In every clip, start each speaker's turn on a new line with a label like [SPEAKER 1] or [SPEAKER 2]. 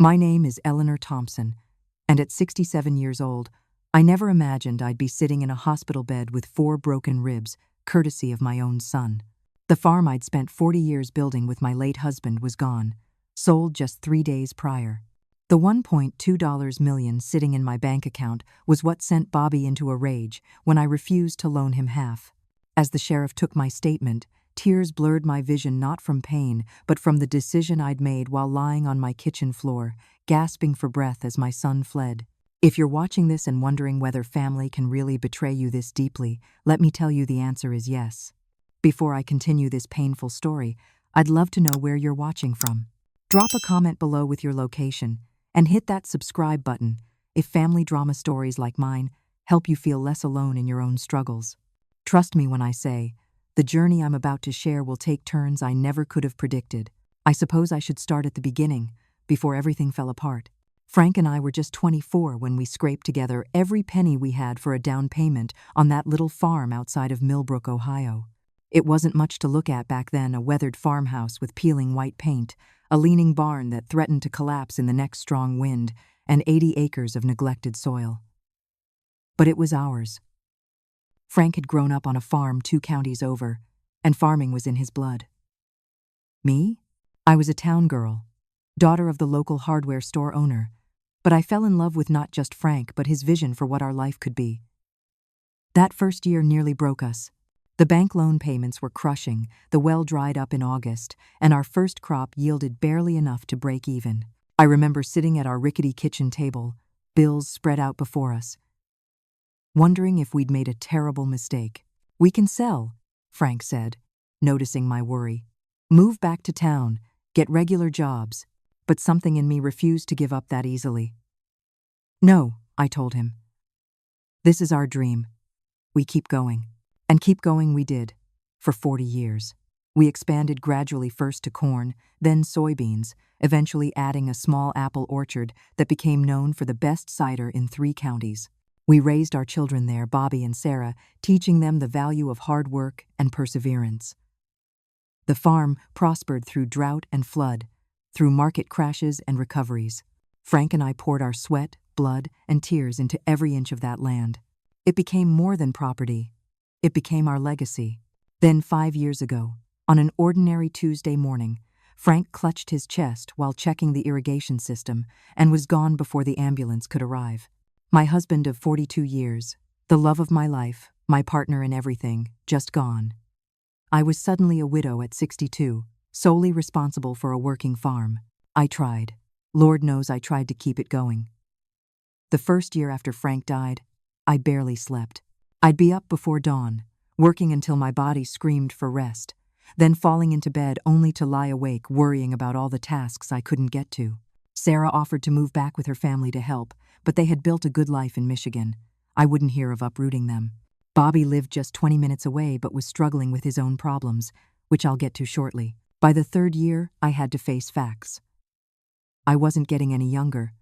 [SPEAKER 1] My name is Eleanor Thompson, and at 67 years old, I never imagined I'd be sitting in a hospital bed with 4 broken ribs, courtesy of my own son. The farm I'd spent 40 years building with my late husband was gone, sold just 3 days prior. The $1.2 million sitting in my bank account was what sent Bobby into a rage when I refused to loan him half. As the sheriff took my statement, tears blurred my vision not from pain, but from the decision I'd made while lying on my kitchen floor, gasping for breath as my son fled. If you're watching this and wondering whether family can really betray you this deeply, let me tell you the answer is yes. Before I continue this painful story, I'd love to know where you're watching from. Drop a comment below with your location, and hit that subscribe button if family drama stories like mine help you feel less alone in your own struggles. Trust me when I say, the journey I'm about to share will take turns I never could have predicted. I suppose I should start at the beginning, before everything fell apart. Frank and I were just 24 when we scraped together every penny we had for a down payment on that little farm outside of Millbrook, Ohio. It wasn't much to look at back then, a weathered farmhouse with peeling white paint, a leaning barn that threatened to collapse in the next strong wind, and 80 acres of neglected soil. But it was ours. Frank had grown up on a farm 2 counties over, and farming was in his blood. Me? I was a town girl, daughter of the local hardware store owner, but I fell in love with not just Frank but his vision for what our life could be. That first year nearly broke us. The bank loan payments were crushing, the well dried up in August, and our first crop yielded barely enough to break even. I remember sitting at our rickety kitchen table, bills spread out before us, wondering if we'd made a terrible mistake. "We can sell," Frank said, noticing my worry. "Move back to town, get regular jobs," but something in me refused to give up that easily. "No," I told him. "This is our dream. We keep going." And keep going we did, for 40 years. We expanded gradually, first to corn, then soybeans, eventually adding a small apple orchard that became known for the best cider in 3 counties. We raised our children there, Bobby and Sarah, teaching them the value of hard work and perseverance. The farm prospered through drought and flood, through market crashes and recoveries. Frank and I poured our sweat, blood, and tears into every inch of that land. It became more than property. It became our legacy. Then 5 years ago, on an ordinary Tuesday morning, Frank clutched his chest while checking the irrigation system and was gone before the ambulance could arrive. My husband of 42 years, the love of my life, my partner in everything, just gone. I was suddenly a widow at 62, solely responsible for a working farm. I tried. Lord knows I tried to keep it going. The first year after Frank died, I barely slept. I'd be up before dawn, working until my body screamed for rest, then falling into bed only to lie awake worrying about all the tasks I couldn't get to. Sarah offered to move back with her family to help, but they had built a good life in Michigan. I wouldn't hear of uprooting them. Bobby lived just 20 minutes away but was struggling with his own problems, which I'll get to shortly. By the 3rd year, I had to face facts. I wasn't getting any younger.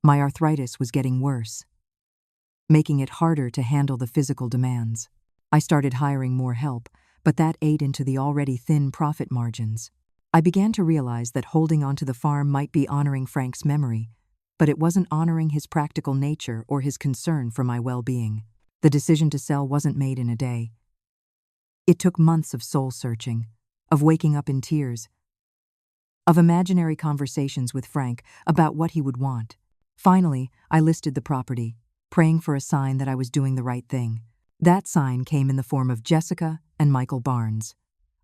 [SPEAKER 1] My arthritis was getting worse, making it harder to handle the physical demands. I started hiring more help, but that ate into the already thin profit margins. I began to realize that holding onto the farm might be honoring Frank's memory, but it wasn't honoring his practical nature or his concern for my well-being. The decision to sell wasn't made in a day. It took months of soul-searching, of waking up in tears, of imaginary conversations with Frank about what he would want. Finally, I listed the property, praying for a sign that I was doing the right thing. That sign came in the form of Jessica and Michael Barnes,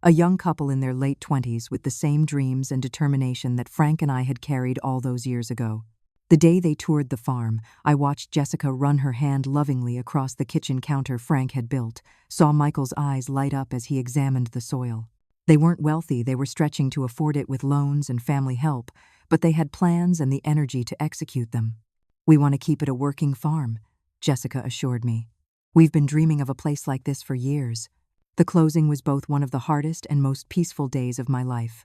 [SPEAKER 1] a young couple in their late 20s with the same dreams and determination that Frank and I had carried all those years ago. The day they toured the farm, I watched Jessica run her hand lovingly across the kitchen counter Frank had built, saw Michael's eyes light up as he examined the soil. They weren't wealthy, they were stretching to afford it with loans and family help, but they had plans and the energy to execute them. "We want to keep it a working farm," Jessica assured me. "We've been dreaming of a place like this for years." The closing was both one of the hardest and most peaceful days of my life.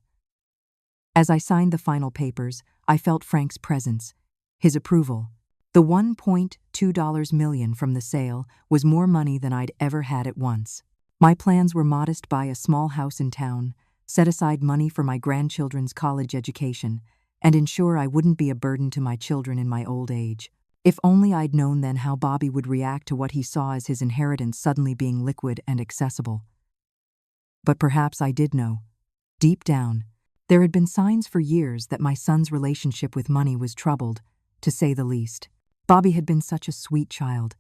[SPEAKER 1] As I signed the final papers, I felt Frank's presence, his approval. The $1.2 million from the sale was more money than I'd ever had at once. My plans were modest: buy a small house in town, set aside money for my grandchildren's college education, and ensure I wouldn't be a burden to my children in my old age. If only I'd known then how Bobby would react to what he saw as his inheritance suddenly being liquid and accessible. But perhaps I did know. Deep down, there had been signs for years that my son's relationship with money was troubled, to say the least. Bobby had been such a sweet child.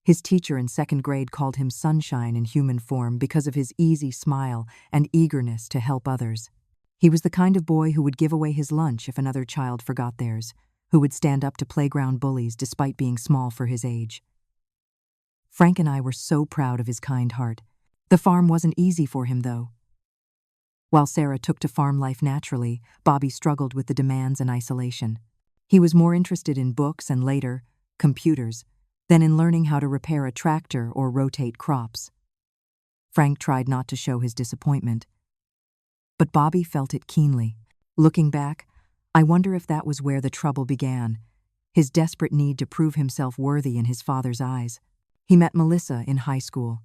[SPEAKER 1] His teacher in second grade called him sunshine in human form because of his easy smile and eagerness to help others. He was the kind of boy who would give away his lunch if another child forgot theirs, who would stand up to playground bullies despite being small for his age. Frank and I were so proud of his kind heart. The farm wasn't easy for him, though. While Sarah took to farm life naturally, Bobby struggled with the demands and isolation. He was more interested in books and later, computers, than in learning how to repair a tractor or rotate crops. Frank tried not to show his disappointment, but Bobby felt it keenly. Looking back, I wonder if that was where the trouble began, his desperate need to prove himself worthy in his father's eyes. He met Melissa in high school.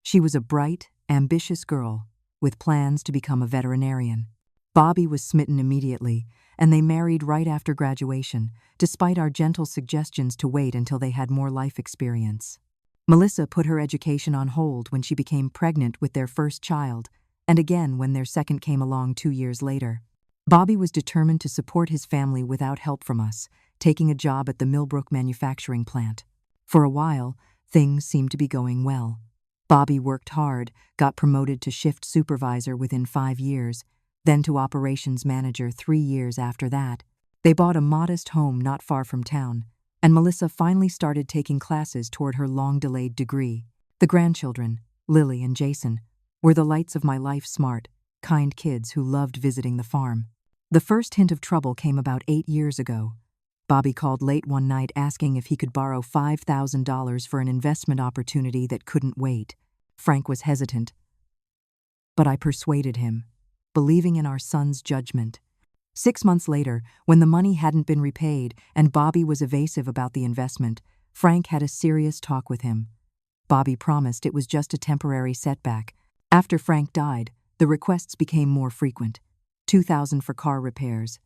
[SPEAKER 1] She was a bright, ambitious girl with plans to become a veterinarian. Bobby was smitten immediately, and they married right after graduation, despite our gentle suggestions to wait until they had more life experience. Melissa put her education on hold when she became pregnant with their first child, and again when their second came along 2 years later. Bobby was determined to support his family without help from us, taking a job at the Millbrook manufacturing plant. For a while, things seemed to be going well. Bobby worked hard, got promoted to shift supervisor within 5 years, then to operations manager 3 years after that. They bought a modest home not far from town, and Melissa finally started taking classes toward her long-delayed degree. The grandchildren, Lily and Jason, were the lights of my life, smart, kind kids who loved visiting the farm. The first hint of trouble came about 8 years ago. Bobby called late one night asking if he could borrow $5,000 for an investment opportunity that couldn't wait. Frank was hesitant, but I persuaded him, believing in our son's judgment. 6 months later, when the money hadn't been repaid and Bobby was evasive about the investment, Frank had a serious talk with him. Bobby promised it was just a temporary setback. After Frank died, the requests became more frequent. $2,000 for car repairs,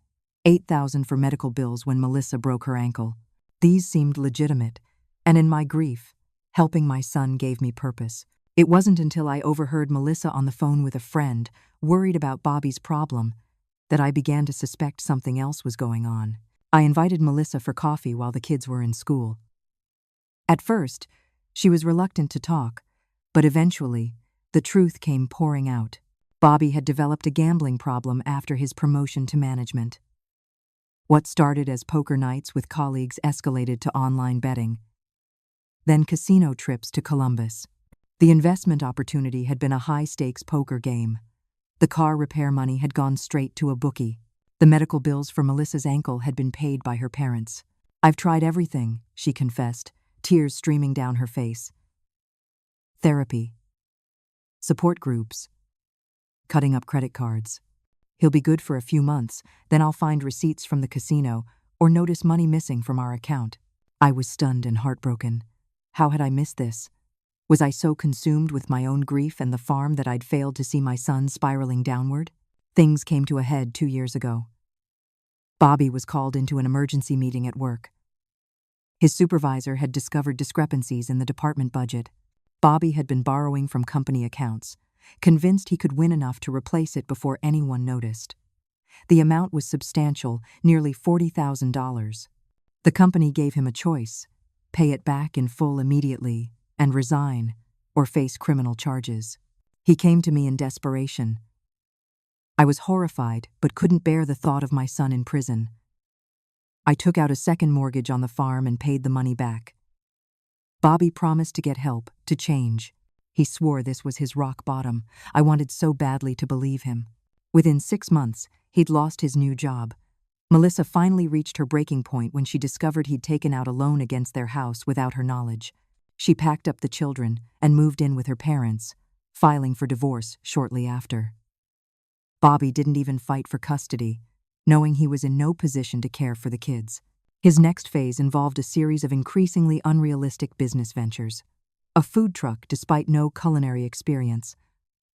[SPEAKER 1] $8,000 for medical bills when Melissa broke her ankle. These seemed legitimate, and in my grief, helping my son gave me purpose. It wasn't until I overheard Melissa on the phone with a friend, worried about Bobby's problem, that I began to suspect something else was going on. I invited Melissa for coffee while the kids were in school. At first, she was reluctant to talk, but eventually, the truth came pouring out. Bobby had developed a gambling problem after his promotion to management. What started as poker nights with colleagues escalated to online betting, then casino trips to Columbus. The investment opportunity had been a high-stakes poker game. The car repair money had gone straight to a bookie. The medical bills for Melissa's ankle had been paid by her parents. "I've tried everything," she confessed, tears streaming down her face. Therapy, support groups, cutting up credit cards. He'll be good for a few months, then I'll find receipts from the casino or notice money missing from our account. I was stunned and heartbroken. How had I missed this? Was I so consumed with my own grief and the farm that I'd failed to see my son spiraling downward? Things came to a head 2 years ago. Bobby was called into an emergency meeting at work. His supervisor had discovered discrepancies in the department budget. Bobby had been borrowing from company accounts, convinced he could win enough to replace it before anyone noticed. The amount was substantial, nearly $40,000. The company gave him a choice: pay it back in full immediately and resign, or face criminal charges. He came to me in desperation. I was horrified, but couldn't bear the thought of my son in prison. I took out a second mortgage on the farm and paid the money back. Bobby promised to get help, to change. He swore this was his rock bottom. I wanted so badly to believe him. Within 6 months, he'd lost his new job. Melissa finally reached her breaking point when she discovered he'd taken out a loan against their house without her knowledge. She packed up the children and moved in with her parents, filing for divorce shortly after. Bobby didn't even fight for custody, knowing he was in no position to care for the kids. His next phase involved a series of increasingly unrealistic business ventures. A food truck despite no culinary experience.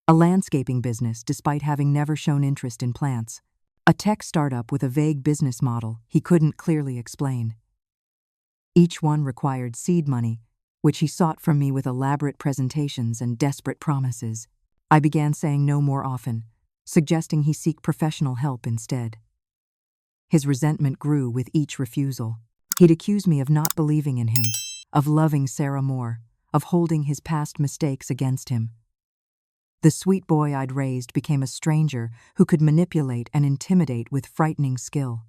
[SPEAKER 1] A landscaping business despite having never shown interest in plants. A tech startup with a vague business model he couldn't clearly explain. Each one required seed money, which he sought from me with elaborate presentations and desperate promises. I began saying no more often, suggesting he seek professional help instead. His resentment grew with each refusal. He'd accuse me of not believing in him, of loving Sarah more, of holding his past mistakes against him. The sweet boy I'd raised became a stranger who could manipulate and intimidate with frightening skill.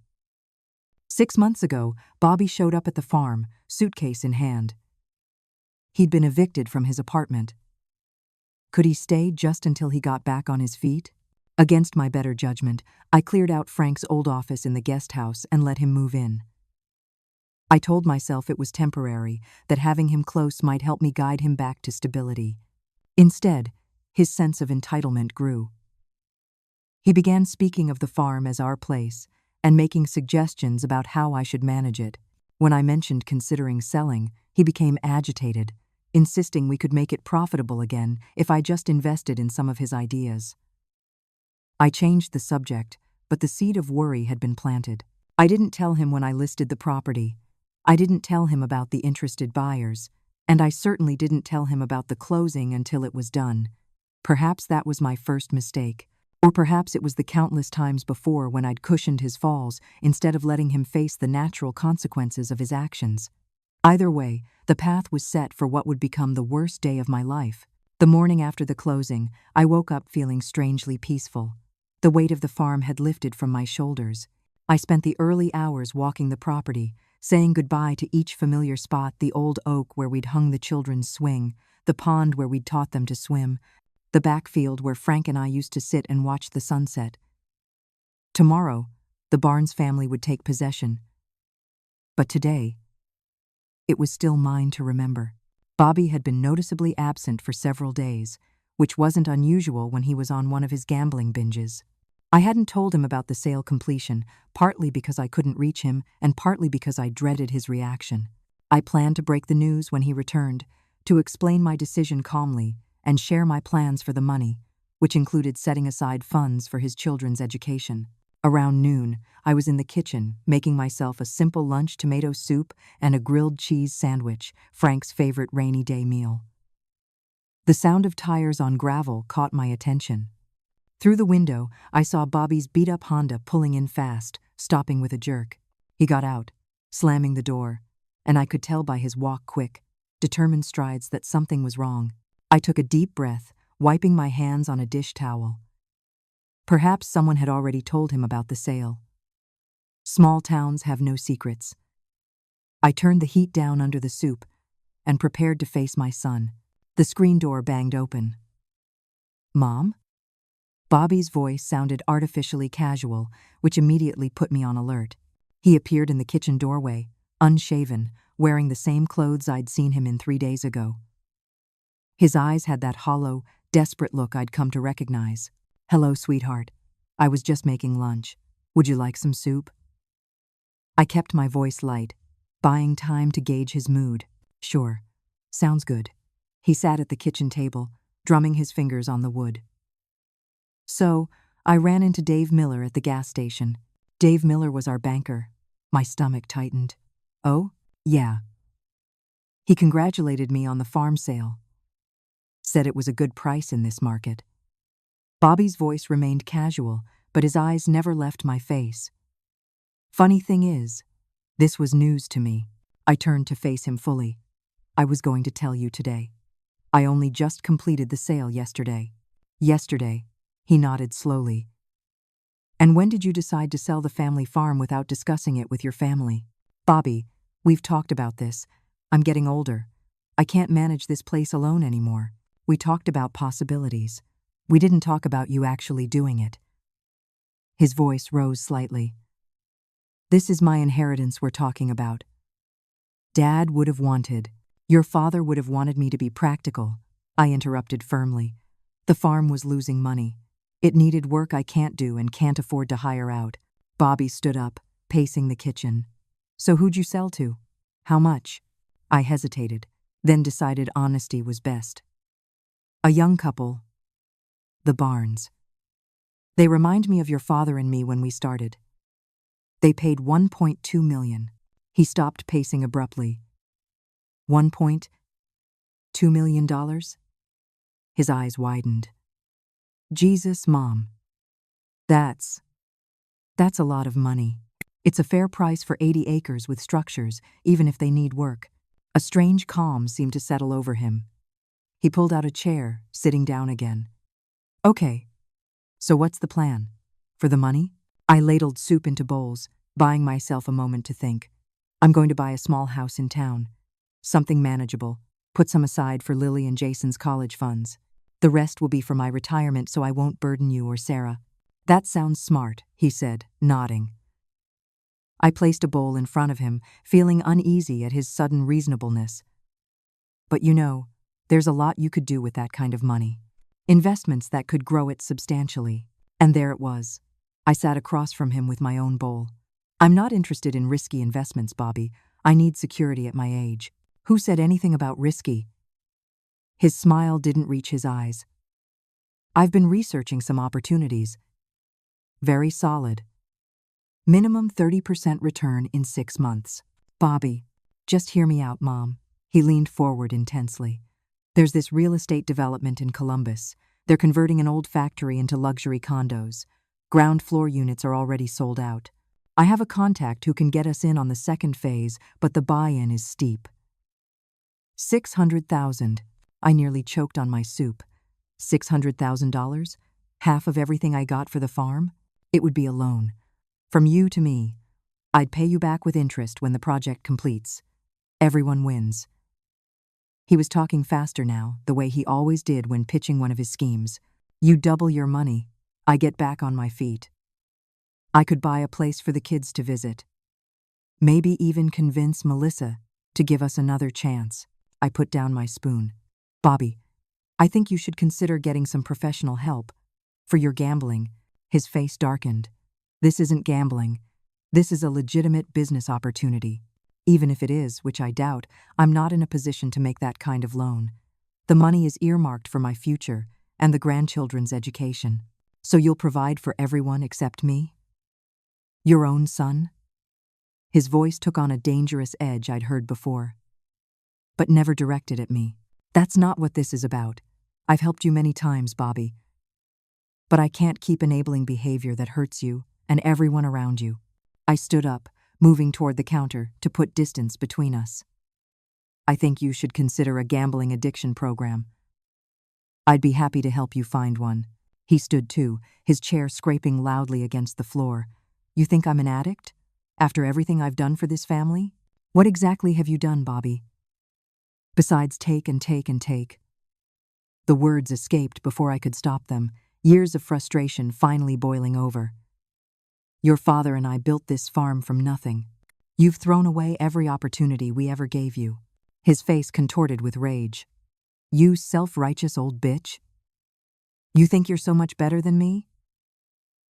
[SPEAKER 1] 6 months ago, Bobby showed up at the farm, suitcase in hand. He'd been evicted from his apartment. Could he stay just until he got back on his feet? Against my better judgment, I cleared out Frank's old office in the guest house and let him move in. I told myself it was temporary, that having him close might help me guide him back to stability. Instead, his sense of entitlement grew. He began speaking of the farm as our place and making suggestions about how I should manage it. When I mentioned considering selling, he became agitated, insisting we could make it profitable again if I just invested in some of his ideas. I changed the subject, but the seed of worry had been planted. I didn't tell him when I listed the property. I didn't tell him about the interested buyers, and I certainly didn't tell him about the closing until it was done. Perhaps that was my first mistake, or perhaps it was the countless times before when I'd cushioned his falls instead of letting him face the natural consequences of his actions. Either way, the path was set for what would become the worst day of my life. The morning after the closing, I woke up feeling strangely peaceful. The weight of the farm had lifted from my shoulders. I spent the early hours walking the property, saying goodbye to each familiar spot: the old oak where we'd hung the children's swing, the pond where we'd taught them to swim, the backfield where Frank and I used to sit and watch the sunset. Tomorrow, the Barnes family would take possession. But today, it was still mine to remember. Bobby had been noticeably absent for several days, which wasn't unusual when he was on one of his gambling binges. I hadn't told him about the sale completion, partly because I couldn't reach him and partly because I dreaded his reaction. I planned to break the news when he returned, to explain my decision calmly and share my plans for the money, which included setting aside funds for his children's education. Around noon, I was in the kitchen, making myself a simple lunch: tomato soup and a grilled cheese sandwich, Frank's favorite rainy day meal. The sound of tires on gravel caught my attention. Through the window, I saw Bobby's beat-up Honda pulling in fast, stopping with a jerk. He got out, slamming the door, and I could tell by his walk, quick, determined strides, that something was wrong. I took a deep breath, wiping my hands on a dish towel. Perhaps someone had already told him about the sale. Small towns have no secrets. I turned the heat down under the soup and prepared to face my son. The screen door banged open. "Mom?" Bobby's voice sounded artificially casual, which immediately put me on alert. He appeared in the kitchen doorway, unshaven, wearing the same clothes I'd seen him in 3 days ago. His eyes had that hollow, desperate look I'd come to recognize. "Hello, sweetheart. I was just making lunch. Would you like some soup?" I kept my voice light, buying time to gauge his mood. "Sure. Sounds good." He sat at the kitchen table, drumming his fingers on the wood. So, I ran into Dave Miller at the gas station. Dave Miller was our banker. My stomach tightened. "Oh? Yeah." He congratulated me on the farm sale. Said it was a good price in this market. Bobby's voice remained casual, but his eyes never left my face. Funny thing is, this was news to me. I turned to face him fully. "I was going to tell you today. I only just completed the sale yesterday." "Yesterday?" He nodded slowly. "And when did you decide to sell the family farm without discussing it with your family?" "Bobby, we've talked about this. I'm getting older. I can't manage this place alone anymore. We talked about possibilities. We didn't talk about you actually doing it." His voice rose slightly. "This is my inheritance we're talking about. Dad would have wanted, your father would have wanted me to be practical," I interrupted firmly. "The farm was losing money. It needed work I can't do and can't afford to hire out." Bobby stood up, pacing the kitchen. "So who'd you sell to? How much?" I hesitated, then decided honesty was best. "A young couple. The Barnes." They remind me of your father and me when we started. They paid $1.2 million. He stopped pacing abruptly. $1.2 million? His eyes widened. Jesus, Mom. That's a lot of money. It's a fair price for 80 acres with structures, even if they need work. A strange calm seemed to settle over him. He pulled out a chair, sitting down again. Okay, so what's the plan? For the money? I ladled soup into bowls, buying myself a moment to think. I'm going to buy a small house in town. Something manageable. Put some aside for Lily and Jason's college funds. The rest will be for my retirement so I won't burden you or Sarah. That sounds smart, he said, nodding. I placed a bowl in front of him, feeling uneasy at his sudden reasonableness. But you know, there's a lot you could do with that kind of money. Investments that could grow it substantially. And there it was. I sat across from him with my own bowl. I'm not interested in risky investments, Bobby. I need security at my age. Who said anything about risky? His smile didn't reach his eyes. I've been researching some opportunities. Very solid. Minimum 30% return in 6 months. Bobby, just hear me out, Mom. He leaned forward intensely. There's this real estate development in Columbus. They're converting an old factory into luxury condos. Ground floor units are already sold out. I have a contact who can get us in on the second phase, but the buy-in is steep. $600,000. I nearly choked on my soup. $600,000? Half of everything I got for the farm? It would be a loan. From you to me. I'd pay you back with interest when the project completes. Everyone wins. He was talking faster now, the way he always did when pitching one of his schemes. You double your money. I get back on my feet. I could buy a place for the kids to visit. Maybe even convince Melissa to give us another chance. I put down my spoon. Bobby, I think you should consider getting some professional help. For your gambling. His face darkened. This isn't gambling. This is a legitimate business opportunity. Even if it is, which I doubt, I'm not in a position to make that kind of loan. The money is earmarked for my future and the grandchildren's education. So you'll provide for everyone except me? Your own son? His voice took on a dangerous edge I'd heard before. But never directed at me. That's not what this is about. I've helped you many times, Bobby. But I can't keep enabling behavior that hurts you and everyone around you. I stood up, moving toward the counter to put distance between us. I think you should consider a gambling addiction program. I'd be happy to help you find one. He stood too, his chair scraping loudly against the floor. You think I'm an addict? After everything I've done for this family? What exactly have you done, Bobby? Besides take and take and take. The words escaped before I could stop them, years of frustration finally boiling over. Your father and I built this farm from nothing. You've thrown away every opportunity we ever gave you. His face contorted with rage. You self-righteous old bitch. You think you're so much better than me?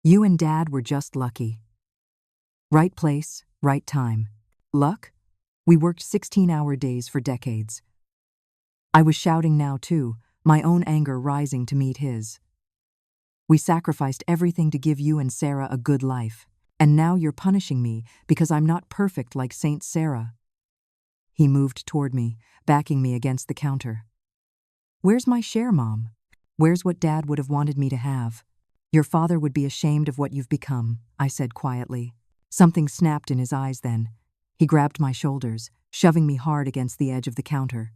[SPEAKER 1] You and Dad were just lucky. Right place, right time. Luck? We worked 16-hour days for decades. I was shouting now too, my own anger rising to meet his. We sacrificed everything to give you and Sarah a good life, and now you're punishing me because I'm not perfect like Saint Sarah. He moved toward me, backing me against the counter. Where's my share, Mom? Where's what Dad would have wanted me to have? Your father would be ashamed of what you've become, I said quietly. Something snapped in his eyes then. He grabbed my shoulders, shoving me hard against the edge of the counter.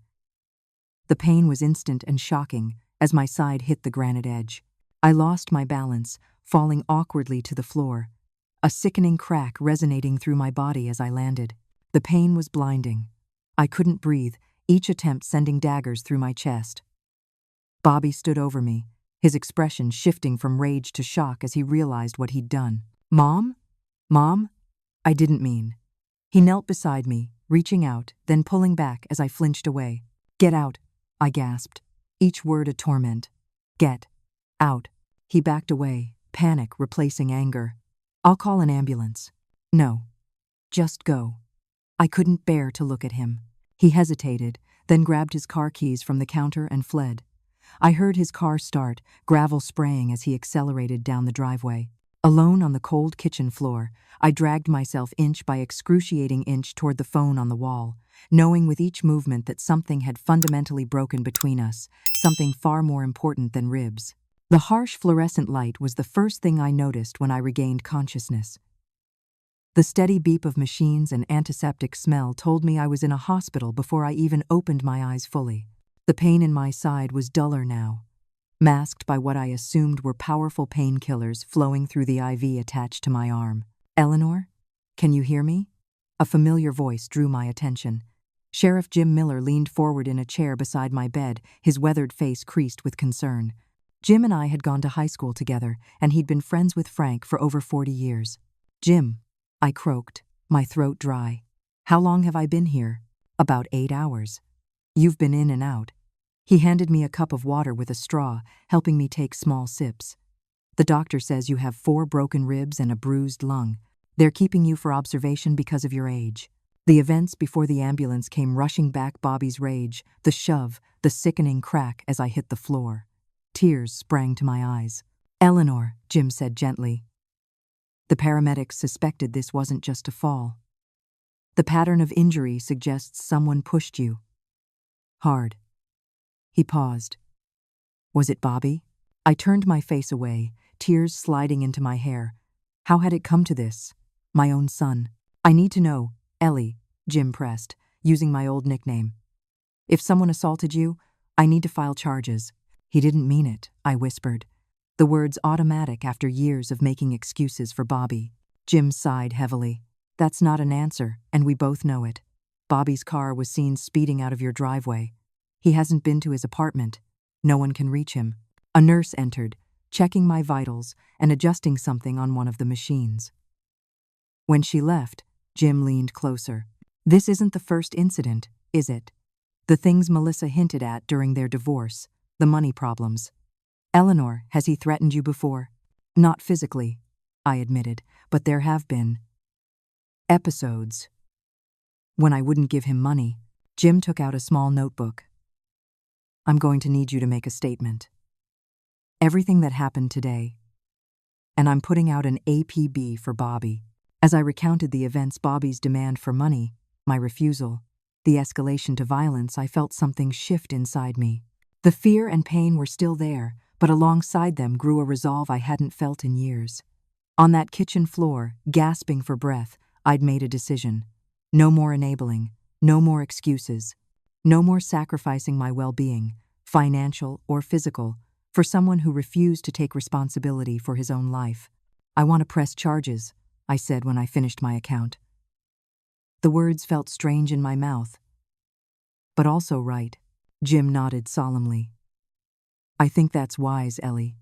[SPEAKER 1] The pain was instant and shocking as my side hit the granite edge. I lost my balance, falling awkwardly to the floor, a sickening crack resonating through my body as I landed. The pain was blinding. I couldn't breathe, each attempt sending daggers through my chest. Bobby stood over me, his expression shifting from rage to shock as he realized what he'd done. Mom? Mom? I didn't mean. He knelt beside me, reaching out, then pulling back as I flinched away. Get out, I gasped, each word a torment. Get out. He backed away, panic replacing anger. I'll call an ambulance. No. Just go. I couldn't bear to look at him. He hesitated, then grabbed his car keys from the counter and fled. I heard his car start, gravel spraying as he accelerated down the driveway. Alone on the cold kitchen floor, I dragged myself inch by excruciating inch toward the phone on the wall, knowing with each movement that something had fundamentally broken between us, something far more important than ribs. The harsh fluorescent light was the first thing I noticed when I regained consciousness. The steady beep of machines and antiseptic smell told me I was in a hospital before I even opened my eyes fully. The pain in my side was duller now, masked by what I assumed were powerful painkillers flowing through the IV attached to my arm. "Eleanor? Can you hear me?" A familiar voice drew my attention. Sheriff Jim Miller leaned forward in a chair beside my bed, his weathered face creased with concern. Jim and I had gone to high school together, and he'd been friends with Frank for over 40 years. "Jim," I croaked, my throat dry. "How long have I been here?" "About 8 hours. You've been in and out." He handed me a cup of water with a straw, helping me take small sips. "The doctor says you have 4 broken ribs and a bruised lung. They're keeping you for observation because of your age." The events before the ambulance came rushing back: Bobby's rage, the shove, the sickening crack as I hit the floor. Tears sprang to my eyes. "Eleanor," Jim said gently. "The paramedics suspected this wasn't just a fall. The pattern of injury suggests someone pushed you hard." He paused. "Was it Bobby?" I turned my face away, tears sliding into my hair. How had it come to this? My own son. "I need to know, Ellie," Jim pressed, using my old nickname. "If someone assaulted you, I need to file charges." "He didn't mean it," I whispered, the words automatic after years of making excuses for Bobby. Jim sighed heavily. "That's not an answer, and we both know it. Bobby's car was seen speeding out of your driveway. He hasn't been to his apartment. No one can reach him." A nurse entered, checking my vitals and adjusting something on one of the machines. When she left, Jim leaned closer. "This isn't the first incident, is it? The things Melissa hinted at during their divorce, the money problems. Eleanor, has he threatened you before?" "Not physically," I admitted, "but there have been episodes when I wouldn't give him money." Jim took out a small notebook. "I'm going to need you to make a statement. Everything that happened today. And I'm putting out an APB for Bobby." As I recounted the events: Bobby's demand for money, my refusal, the escalation to violence, I felt something shift inside me. The fear and pain were still there, but alongside them grew a resolve I hadn't felt in years. On that kitchen floor, gasping for breath, I'd made a decision. No more enabling, no more excuses, no more sacrificing my well-being, financial or physical, for someone who refused to take responsibility for his own life. "I want to press charges," I said when I finished my account. The words felt strange in my mouth, but also right. Jim nodded solemnly. "I think that's wise, Ellie.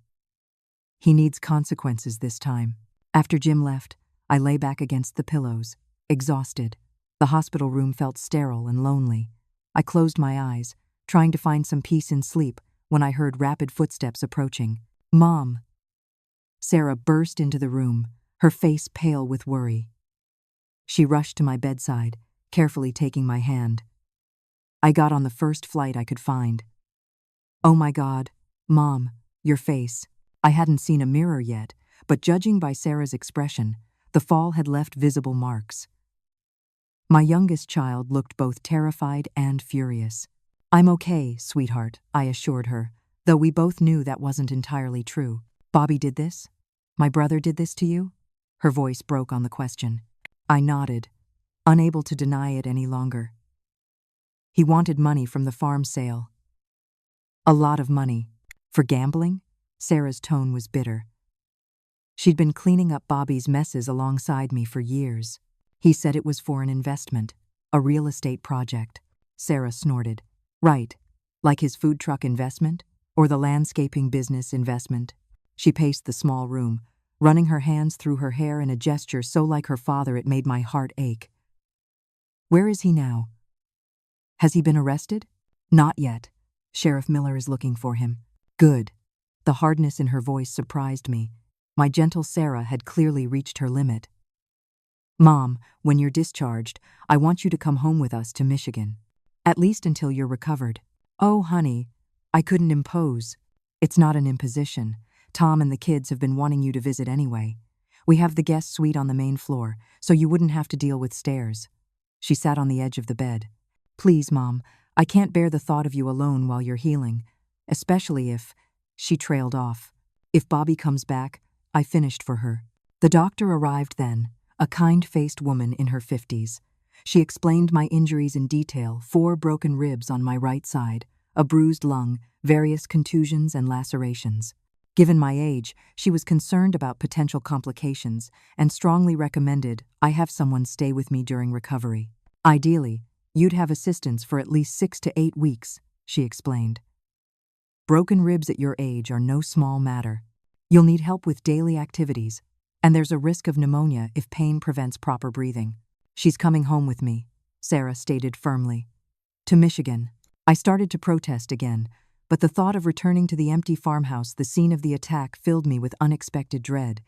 [SPEAKER 1] He needs consequences this time." After Jim left, I lay back against the pillows, exhausted. The hospital room felt sterile and lonely. I closed my eyes, trying to find some peace in sleep, when I heard rapid footsteps approaching. "Mom!" Sarah burst into the room, her face pale with worry. She rushed to my bedside, carefully taking my hand. I got on the first flight I could find. "Oh my God, Mom, your face." I hadn't seen a mirror yet, but judging by Sarah's expression, the fall had left visible marks. My youngest child looked both terrified and furious. "I'm okay, sweetheart," I assured her, though we both knew that wasn't entirely true. "Bobby did this? My brother did this to you?" Her voice broke on the question. I nodded, unable to deny it any longer. "He wanted money from the farm sale." "A lot of money. For gambling?" Sarah's tone was bitter. She'd been cleaning up Bobby's messes alongside me for years. "He said it was for an investment, a real estate project." Sarah snorted. "Right, like his food truck investment, or the landscaping business investment." She paced the small room, running her hands through her hair in a gesture so like her father it made my heart ache. "Where is he now? Has he been arrested?" "Not yet. Sheriff Miller is looking for him." "Good." The hardness in her voice surprised me. My gentle Sarah had clearly reached her limit. "Mom, when you're discharged, I want you to come home with us to Michigan. At least until you're recovered." "Oh, honey, I couldn't impose. It's not an imposition. Tom and the kids have been wanting you to visit anyway. We have the guest suite on the main floor, so you wouldn't have to deal with stairs. She sat on the edge of the bed. Please, Mom, I can't bear the thought of you alone while you're healing, especially if… She trailed off. If Bobby comes back, I finished for her. The doctor arrived then, a kind-faced woman in her 50s. She explained my injuries in detail: 4 broken ribs on my right side, a bruised lung, various contusions and lacerations. Given my age, she was concerned about potential complications and strongly recommended I have someone stay with me during recovery. Ideally, you'd have assistance for at least 6 to 8 weeks, she explained. Broken ribs at your age are no small matter. You'll need help with daily activities, and there's a risk of pneumonia if pain prevents proper breathing. She's coming home with me, Sarah stated firmly. To Michigan. I started to protest again, but the thought of returning to the empty farmhouse, the scene of the attack, filled me with unexpected dread.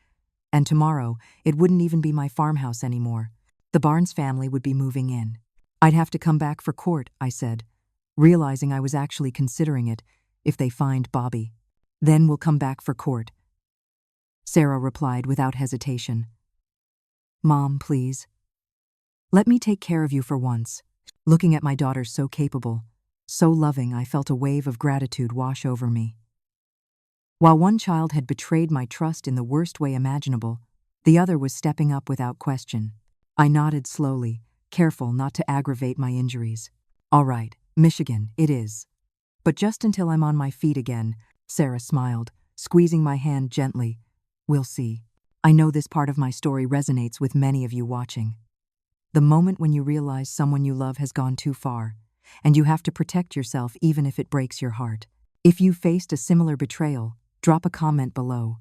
[SPEAKER 1] And tomorrow, it wouldn't even be my farmhouse anymore. The Barnes family would be moving in. I'd have to come back for court, I said, realizing I was actually considering it, if they find Bobby. Then we'll come back for court, Sarah replied without hesitation. Mom, please. Let me take care of you for once. Looking at my daughter so capable, so loving, I felt a wave of gratitude wash over me. While one child had betrayed my trust in the worst way imaginable, the other was stepping up without question. I nodded slowly, careful not to aggravate my injuries. All right, Michigan, it is. But just until I'm on my feet again, Sarah smiled, squeezing my hand gently. We'll see. I know this part of my story resonates with many of you watching. The moment when you realize someone you love has gone too far, and you have to protect yourself even if it breaks your heart. If you faced a similar betrayal, drop a comment below.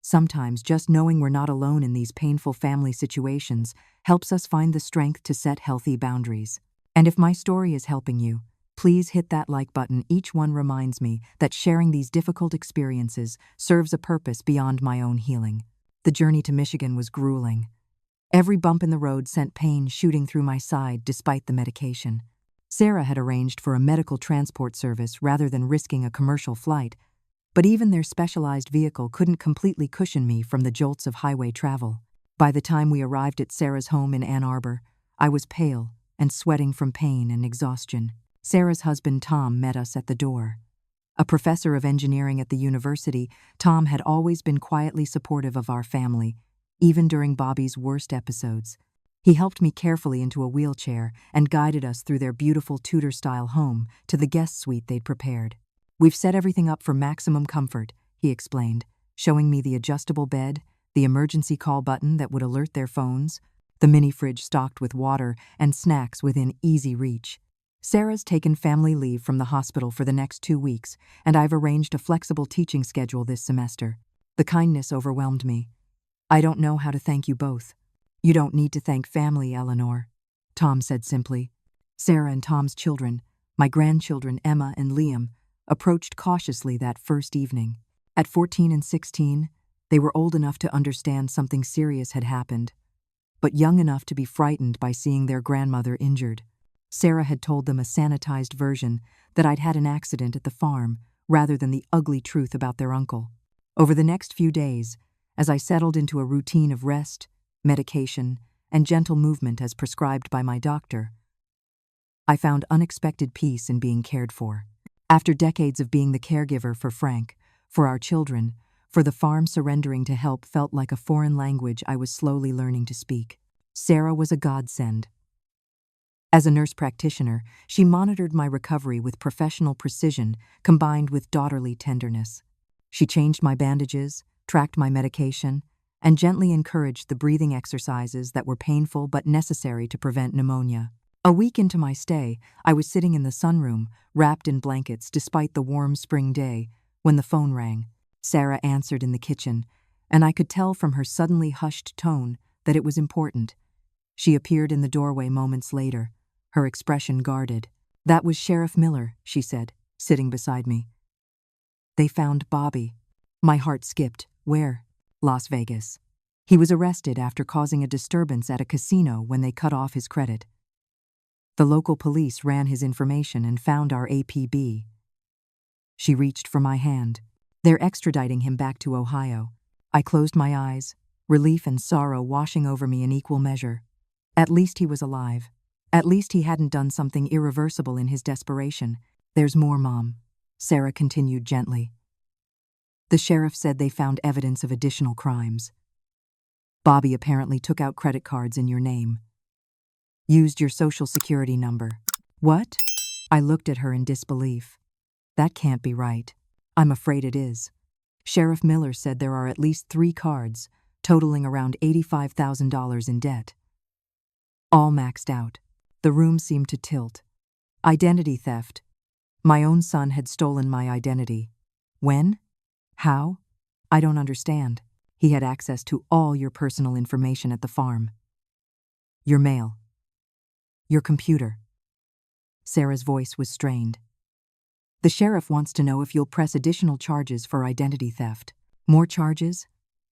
[SPEAKER 1] Sometimes just knowing we're not alone in these painful family situations helps us find the strength to set healthy boundaries. And if my story is helping you, please hit that like button. Each one reminds me that sharing these difficult experiences serves a purpose beyond my own healing. The journey to Michigan was grueling. Every bump in the road sent pain shooting through my side despite the medication. Sarah had arranged for a medical transport service rather than risking a commercial flight, but even their specialized vehicle couldn't completely cushion me from the jolts of highway travel. By the time we arrived at Sarah's home in Ann Arbor, I was pale and sweating from pain and exhaustion. Sarah's husband Tom met us at the door. A professor of engineering at the university, Tom had always been quietly supportive of our family, even during Bobby's worst episodes. He helped me carefully into a wheelchair and guided us through their beautiful Tudor-style home to the guest suite they'd prepared. We've set everything up for maximum comfort, he explained, showing me the adjustable bed, the emergency call button that would alert their phones, the mini fridge stocked with water and snacks within easy reach. Sarah's taken family leave from the hospital for the next 2 weeks, and I've arranged a flexible teaching schedule this semester. The kindness overwhelmed me. I don't know how to thank you both. You don't need to thank family, Eleanor, Tom said simply. Sarah and Tom's children, my grandchildren Emma and Liam, approached cautiously that first evening. At 14 and 16, they were old enough to understand something serious had happened, but young enough to be frightened by seeing their grandmother injured. Sarah had told them a sanitized version that I'd had an accident at the farm rather than the ugly truth about their uncle. Over the next few days, as I settled into a routine of rest, medication, and gentle movement as prescribed by my doctor, I found unexpected peace in being cared for. After decades of being the caregiver for Frank, for our children, for the farm, surrendering to help felt like a foreign language I was slowly learning to speak. Sarah was a godsend. As a nurse practitioner, she monitored my recovery with professional precision combined with daughterly tenderness. She changed my bandages, tracked my medication, and gently encouraged the breathing exercises that were painful but necessary to prevent pneumonia. A week into my stay, I was sitting in the sunroom, wrapped in blankets despite the warm spring day, when the phone rang. Sarah answered in the kitchen, and I could tell from her suddenly hushed tone that it was important. She appeared in the doorway moments later, her expression guarded. That was Sheriff Miller, she said, sitting beside me. They found Bobby. My heart skipped. Where? Las Vegas. He was arrested after causing a disturbance at a casino when they cut off his credit. The local police ran his information and found our APB. She reached for my hand. They're extraditing him back to Ohio. I closed my eyes, relief and sorrow washing over me in equal measure. At least he was alive. At least he hadn't done something irreversible in his desperation. There's more, Mom, Sarah continued gently. The sheriff said they found evidence of additional crimes. Bobby apparently took out credit cards in your name. Used your social security number. What? I looked at her in disbelief. That can't be right. I'm afraid it is. Sheriff Miller said there are at least 3 cards, totaling around $85,000 in debt. All maxed out. The room seemed to tilt. Identity theft. My own son had stolen my identity. When? How? I don't understand. He had access to all your personal information at the farm. Your mail. Your computer. Sarah's voice was strained. The sheriff wants to know if you'll press additional charges for identity theft. More charges?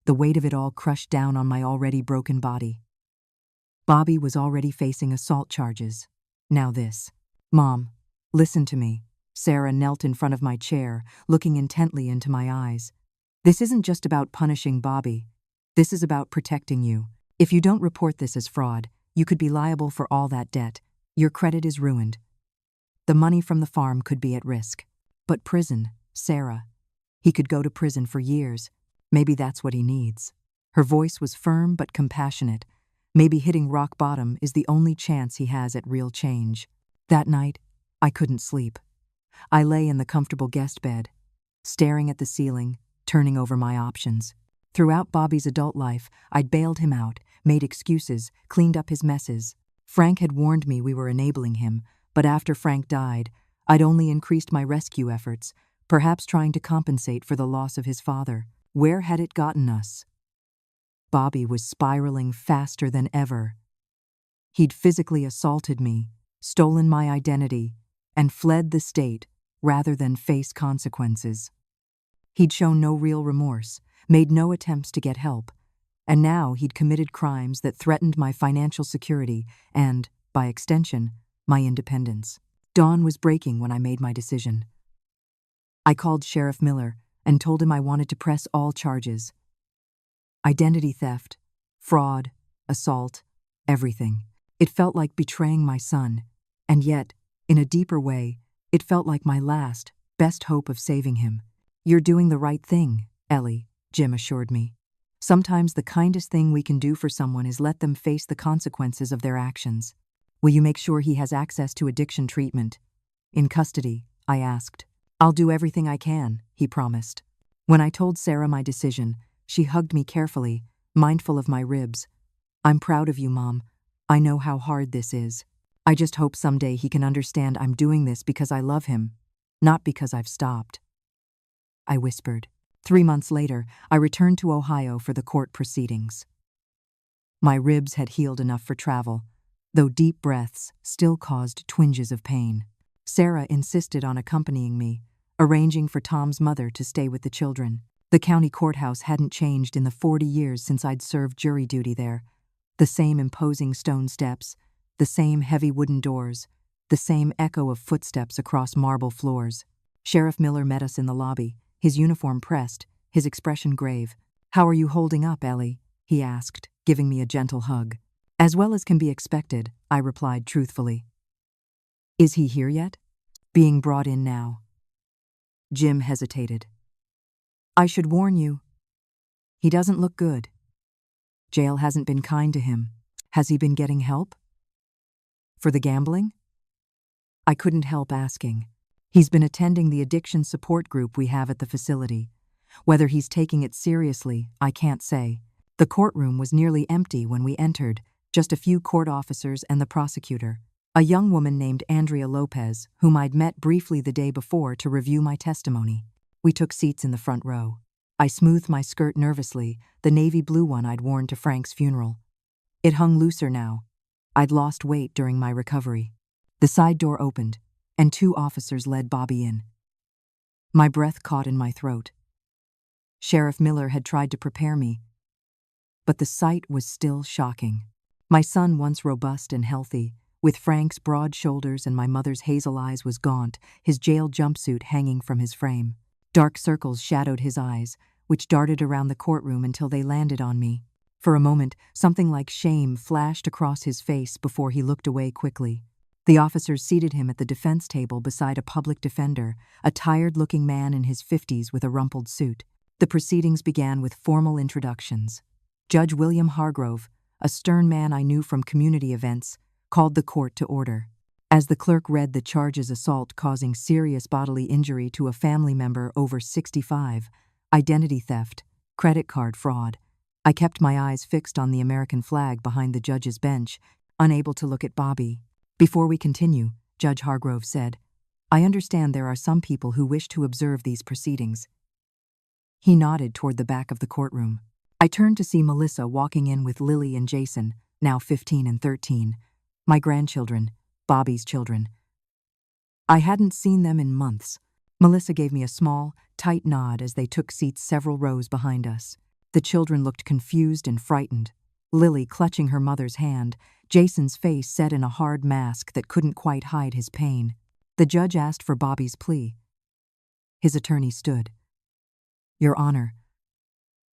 [SPEAKER 1] The weight of it all crushed down on my already broken body. Bobby was already facing assault charges. Now this. Mom, listen to me. Sarah knelt in front of my chair, looking intently into my eyes. This isn't just about punishing Bobby. This is about protecting you. If you don't report this as fraud, you could be liable for all that debt. Your credit is ruined. The money from the farm could be at risk. But prison, Sarah. He could go to prison for years. Maybe that's what he needs. Her voice was firm but compassionate. Maybe hitting rock bottom is the only chance he has at real change. That night, I couldn't sleep. I lay in the comfortable guest bed, staring at the ceiling, turning over my options. Throughout Bobby's adult life, I'd bailed him out, made excuses, cleaned up his messes. Frank had warned me we were enabling him, but after Frank died, I'd only increased my rescue efforts, perhaps trying to compensate for the loss of his father. Where had it gotten us? Bobby was spiraling faster than ever. He'd physically assaulted me, stolen my identity, and fled the state rather than face consequences. He'd shown no real remorse, made no attempts to get help, and now he'd committed crimes that threatened my financial security and, by extension, my independence. Dawn was breaking when I made my decision. I called Sheriff Miller and told him I wanted to press all charges. Identity theft, fraud, assault, everything. It felt like betraying my son, and yet, in a deeper way, it felt like my last, best hope of saving him. You're doing the right thing, Ellie, Jim assured me. Sometimes the kindest thing we can do for someone is let them face the consequences of their actions. Will you make sure he has access to addiction treatment? In custody, I asked. I'll do everything I can, he promised. When I told Sarah my decision, she hugged me carefully, mindful of my ribs. I'm proud of you, Mom. I know how hard this is. I just hope someday he can understand I'm doing this because I love him, not because I've stopped. I whispered. 3 months later, I returned to Ohio for the court proceedings. My ribs had healed enough for travel, though deep breaths still caused twinges of pain. Sarah insisted on accompanying me, arranging for Tom's mother to stay with the children. The county courthouse hadn't changed in the 40 years since I'd served jury duty there. The same imposing stone steps, the same heavy wooden doors, the same echo of footsteps across marble floors. Sheriff Miller met us in the lobby, his uniform pressed, his expression grave. "How are you holding up, Ellie?" he asked, giving me a gentle hug. "As well as can be expected," I replied truthfully. "Is he here yet?" "Being brought in now." Jim hesitated. "I should warn you. He doesn't look good. Jail hasn't been kind to him. Has he been getting help? For the gambling?" I couldn't help asking. He's been attending the addiction support group we have at the facility. Whether he's taking it seriously, I can't say. The courtroom was nearly empty when we entered, just a few court officers and the prosecutor. A young woman named Andrea Lopez, whom I'd met briefly the day before to review my testimony. We took seats in the front row. I smoothed my skirt nervously, the navy blue one I'd worn to Frank's funeral. It hung looser now. I'd lost weight during my recovery. The side door opened, and 2 officers led Bobby in. My breath caught in my throat. Sheriff Miller had tried to prepare me, but the sight was still shocking. My son, once robust and healthy, With Frank's broad shoulders and my mother's hazel eyes was gaunt, his jail jumpsuit hanging from his frame. Dark circles shadowed his eyes, which darted around the courtroom until they landed on me. For a moment, something like shame flashed across his face before he looked away quickly. The officers seated him at the defense table beside a public defender, a tired-looking man in his 50s with a rumpled suit. The proceedings began with formal introductions. Judge William Hargrove, a stern man I knew from community events, called the court to order. As the clerk read the charges: assault causing serious bodily injury to a family member over 65, identity theft, credit card fraud, I kept my eyes fixed on the American flag behind the judge's bench, unable to look at Bobby. Before we continue, Judge Hargrove said, I understand there are some people who wish to observe these proceedings. He nodded toward the back of the courtroom. I turned to see Melissa walking in with Lily and Jason, now 15 and 13, my grandchildren, Bobby's children. I hadn't seen them in months. Melissa gave me a small, tight nod as they took seats several rows behind us. The children looked confused and frightened. Lily clutching her mother's hand, Jason's face set in a hard mask that couldn't quite hide his pain. The judge asked for Bobby's plea. His attorney stood. Your Honor,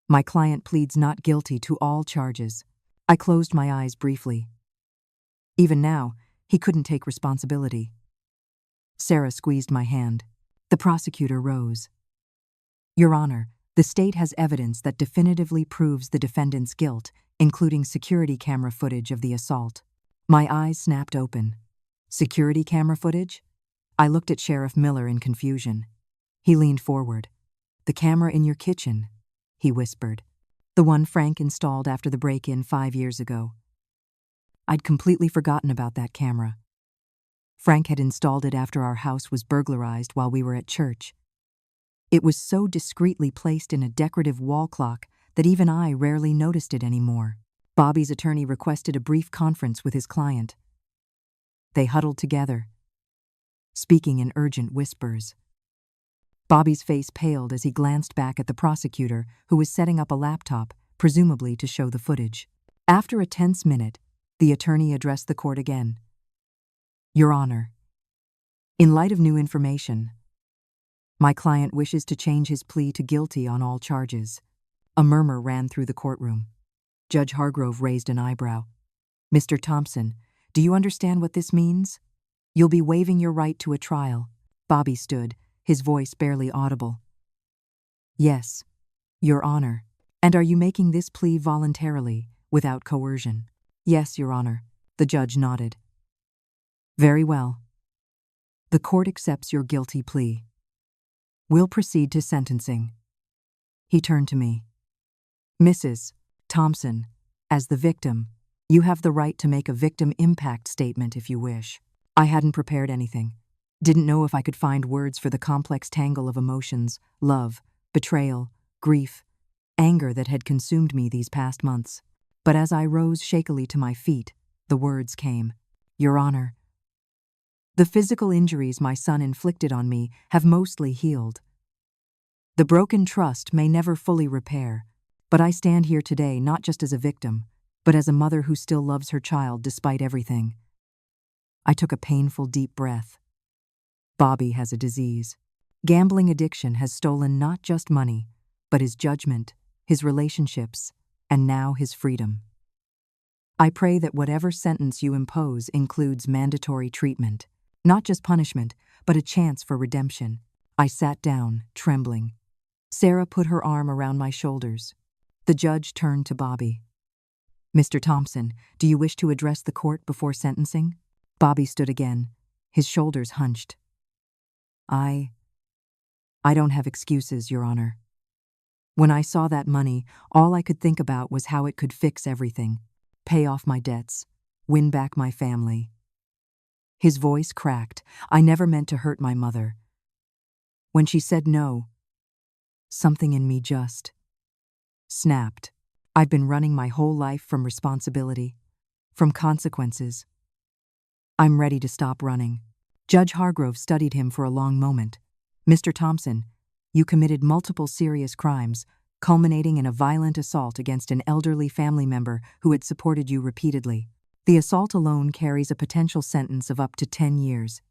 [SPEAKER 1] my client pleads not guilty to all charges. I closed my eyes briefly. Even now, he couldn't take responsibility. Sarah squeezed my hand. The prosecutor rose. Your Honor, the state has evidence that definitively proves the defendant's guilt, including security camera footage of the assault. My eyes snapped open. Security camera footage? I looked at Sheriff Miller in confusion. He leaned forward. The camera in your kitchen, he whispered. The one Frank installed after the break-in 5 years ago. I'd completely forgotten about that camera. Frank had installed it after our house was burglarized while we were at church. It was so discreetly placed in a decorative wall clock that even I rarely noticed it anymore. Bobby's attorney requested a brief conference with his client. They huddled together, speaking in urgent whispers. Bobby's face paled as he glanced back at the prosecutor, who was setting up a laptop, presumably to show the footage. After a tense minute, the attorney addressed the court again. Your Honor, in light of new information, my client wishes to change his plea to guilty on all charges. A murmur ran through the courtroom. Judge Hargrove raised an eyebrow. Mr. Thompson, do you understand what this means? You'll be waiving your right to a trial. Bobby stood, his voice barely audible. Yes, Your Honor. And are you making this plea voluntarily, without coercion? Yes, Your Honor. The judge nodded. Very well. The court accepts your guilty plea. We'll proceed to sentencing. He turned to me. Mrs. Thompson, as the victim, you have the right to make a victim impact statement if you wish. I hadn't prepared anything. Didn't know if I could find words for the complex tangle of emotions, love, betrayal, grief, anger that had consumed me these past months. But as I rose shakily to my feet, the words came. Your Honor, the physical injuries my son inflicted on me have mostly healed. The broken trust may never fully repair, but I stand here today not just as a victim, but as a mother who still loves her child despite everything. I took a painful, deep breath. Bobby has a disease. Gambling addiction has stolen not just money, but his judgment, his relationships, and now his freedom. I pray that whatever sentence you impose includes mandatory treatment, not just punishment, but a chance for redemption. I sat down, trembling. Sarah put her arm around my shoulders. The judge turned to Bobby. Mr. Thompson, do you wish to address the court before sentencing? Bobby stood again, his shoulders hunched. I don't have excuses, Your Honor. When I saw that money, all I could think about was how it could fix everything, pay off my debts, win back my family. His voice cracked. I never meant to hurt my mother. When she said no, something in me just snapped. I'd been running my whole life from responsibility, from consequences. I'm ready to stop running. Judge Hargrove studied him for a long moment. Mr. Thompson, you committed multiple serious crimes, culminating in a violent assault against an elderly family member who had supported you repeatedly. The assault alone carries a potential sentence of up to 10 years.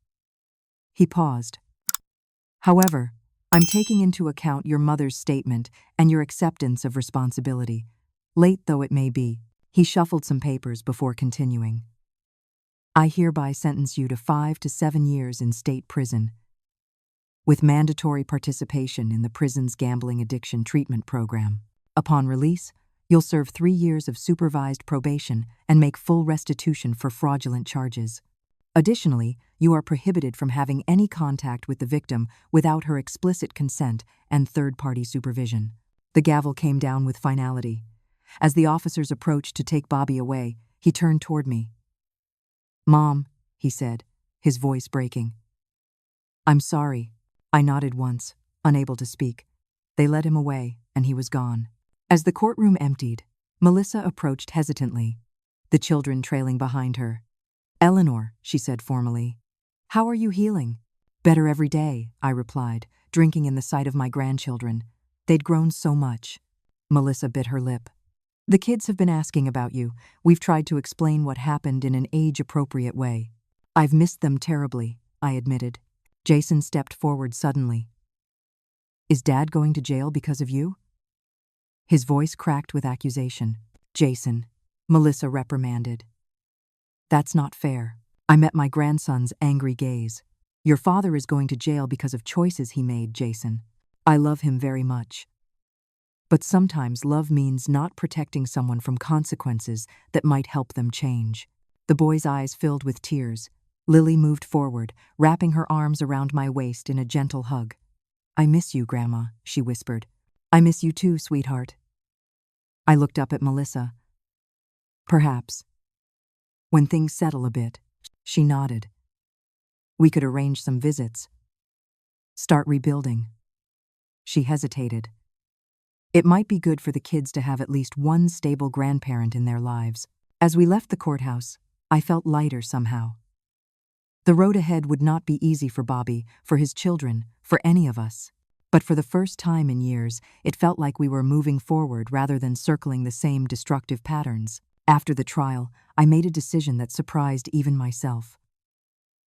[SPEAKER 1] He paused. However, I'm taking into account your mother's statement and your acceptance of responsibility, late though it may be. He shuffled some papers before continuing. I hereby sentence you to 5 to 7 years in state prison, with mandatory participation in the prison's gambling addiction treatment program. Upon release, you'll serve 3 years of supervised probation and make full restitution for fraudulent charges. Additionally, you are prohibited from having any contact with the victim without her explicit consent and third-party supervision. The gavel came down with finality. As the officers approached to take Bobby away, he turned toward me. "Mom," he said, his voice breaking. "I'm sorry." I nodded once, unable to speak. They led him away, and he was gone. As the courtroom emptied, Melissa approached hesitantly, the children trailing behind her. "Eleanor," she said formally, "how are you healing?" "Better every day," I replied, drinking in the sight of my grandchildren. They'd grown so much. Melissa bit her lip. "The kids have been asking about you. We've tried to explain what happened in an age-appropriate way." "I've missed them terribly," I admitted. Jason stepped forward suddenly. "Is Dad going to jail because of you?" His voice cracked with accusation. "Jason," Melissa reprimanded. "That's not fair." I met my grandson's angry gaze. "Your father is going to jail because of choices he made, Jason. I love him very much. But sometimes love means not protecting someone from consequences that might help them change." The boy's eyes filled with tears. Lily moved forward, wrapping her arms around my waist in a gentle hug. "I miss you, Grandma," she whispered. "I miss you too, sweetheart." I looked up at Melissa. "Perhaps. When things settle a bit," she nodded. "We could arrange some visits. Start rebuilding." She hesitated. "It might be good for the kids to have at least one stable grandparent in their lives." As we left the courthouse, I felt lighter somehow. The road ahead would not be easy for Bobby, for his children, for any of us. But for the first time in years, it felt like we were moving forward rather than circling the same destructive patterns. After the trial, I made a decision that surprised even myself.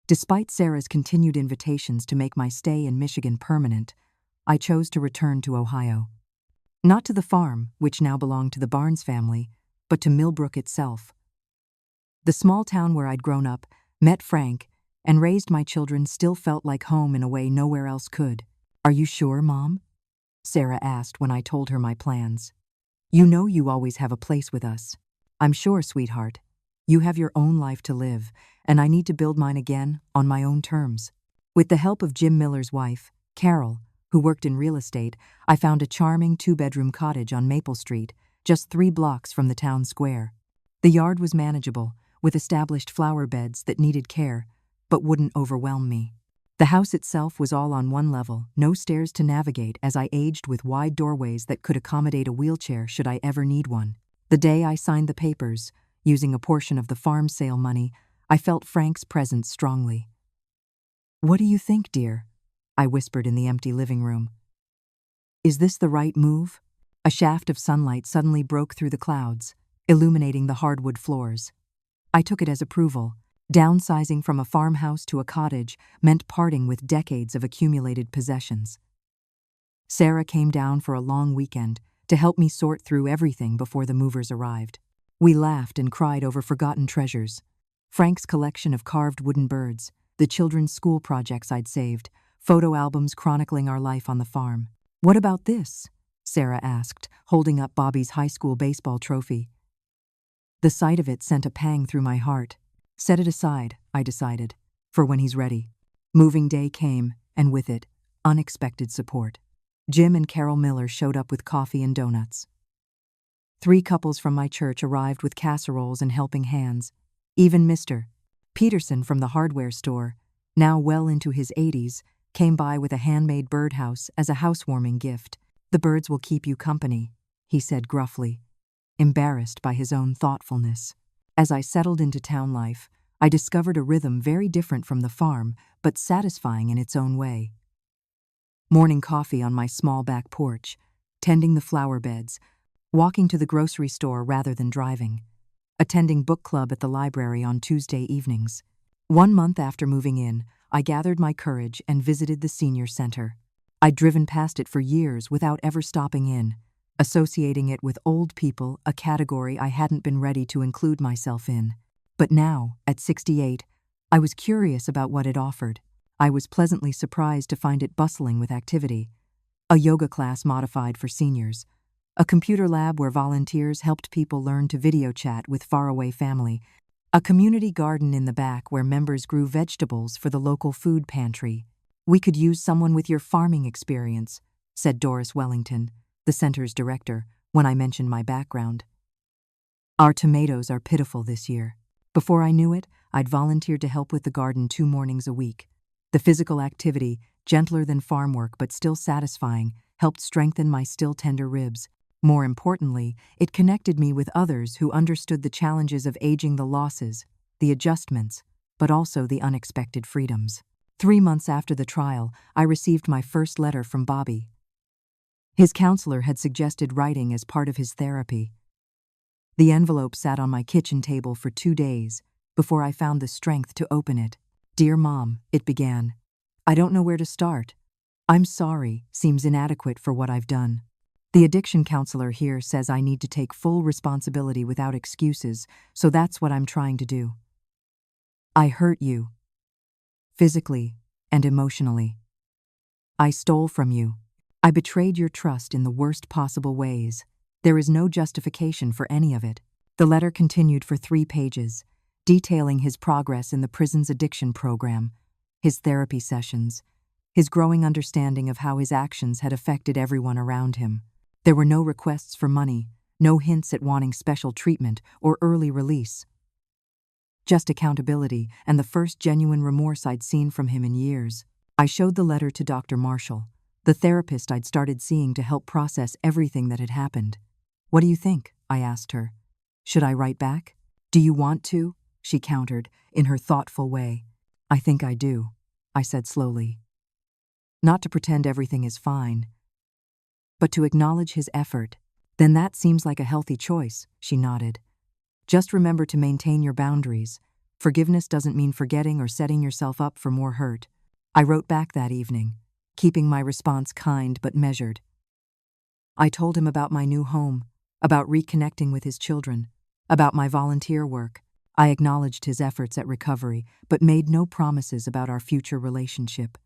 [SPEAKER 1] Despite Sarah's continued invitations to make my stay in Michigan permanent, I chose to return to Ohio. Not to the farm, which now belonged to the Barnes family, but to Millbrook itself. The small town where I'd grown up, met Frank, and raised my children still felt like home in a way nowhere else could. "Are you sure, Mom?" Sarah asked when I told her my plans. "You know you always have a place with us." "I'm sure, sweetheart. You have your own life to live, and I need to build mine again on my own terms." With the help of Jim Miller's wife, Carol, who worked in real estate, I found a charming 2-bedroom cottage on Maple Street, just 3 blocks from the town square. The yard was manageable, with established flower beds that needed care, but wouldn't overwhelm me. The house itself was all on one level, no stairs to navigate as I aged with wide doorways that could accommodate a wheelchair should I ever need one. The day I signed the papers, using a portion of the farm sale money, I felt Frank's presence strongly. "What do you think, dear?" I whispered in the empty living room. "Is this the right move?" A shaft of sunlight suddenly broke through the clouds, illuminating the hardwood floors. I took it as approval. Downsizing from a farmhouse to a cottage meant parting with decades of accumulated possessions. Sarah came down for a long weekend to help me sort through everything before the movers arrived. We laughed and cried over forgotten treasures. Frank's collection of carved wooden birds, the children's school projects I'd saved, photo albums chronicling our life on the farm. "What about this?" Sarah asked, holding up Bobby's high school baseball trophy. The sight of it sent a pang through my heart. "Set it aside," I decided, "for when he's ready." Moving day came, and with it, unexpected support. Jim and Carol Miller showed up with coffee and donuts. 3 couples from my church arrived with casseroles and helping hands. Even Mr. Peterson from the hardware store, now well into his 80s, came by with a handmade birdhouse as a housewarming gift. "The birds will keep you company," he said gruffly, embarrassed by his own thoughtfulness. As I settled into town life, I discovered a rhythm very different from the farm, but satisfying in its own way. Morning coffee on my small back porch, tending the flower beds, walking to the grocery store rather than driving. attending book club at the library on Tuesday evenings. 1 month after moving in, I gathered my courage and visited the senior center. I'd driven past it for years without ever stopping in, associating it with old people, a category I hadn't been ready to include myself in. But now, at 68, I was curious about what it offered. I was pleasantly surprised to find it bustling with activity. A yoga class modified for seniors, a computer lab where volunteers helped people learn to video chat with faraway family, a community garden in the back where members grew vegetables for the local food pantry. "We could use someone with your farming experience," said Doris Wellington, the center's director, when I mentioned my background. "Our tomatoes are pitiful this year." Before I knew it, I'd volunteered to help with the garden 2 mornings a week. The physical activity, gentler than farm work but still satisfying, helped strengthen my still tender ribs. More importantly, it connected me with others who understood the challenges of aging, the losses, the adjustments, but also the unexpected freedoms. 3 months after the trial, I received my first letter from Bobby. His counselor had suggested writing as part of his therapy. The envelope sat on my kitchen table for 2 days before I found the strength to open it. "Dear Mom," it began. "I don't know where to start. I'm sorry seems inadequate for what I've done. The addiction counselor here says I need to take full responsibility without excuses, so that's what I'm trying to do. I hurt you, physically and emotionally. I stole from you. I betrayed your trust in the worst possible ways. There is no justification for any of it." The letter continued for 3 pages, detailing his progress in the prison's addiction program, his therapy sessions, his growing understanding of how his actions had affected everyone around him. There were no requests for money, no hints at wanting special treatment or early release. Just accountability and the first genuine remorse I'd seen from him in years. I showed the letter to Dr. Marshall, the therapist I'd started seeing to help process everything that had happened. "What do you think?" I asked her. "Should I write back?" "Do you want to?" she countered, in her thoughtful way. "I think I do," I said slowly. "Not to pretend everything is fine, but to acknowledge his effort." "Then that seems like a healthy choice," she nodded. "Just remember to maintain your boundaries. Forgiveness doesn't mean forgetting or setting yourself up for more hurt." I wrote back that evening, keeping my response kind but measured. I told him about my new home, about reconnecting with his children, about my volunteer work. I acknowledged his efforts at recovery, but made no promises about our future relationship.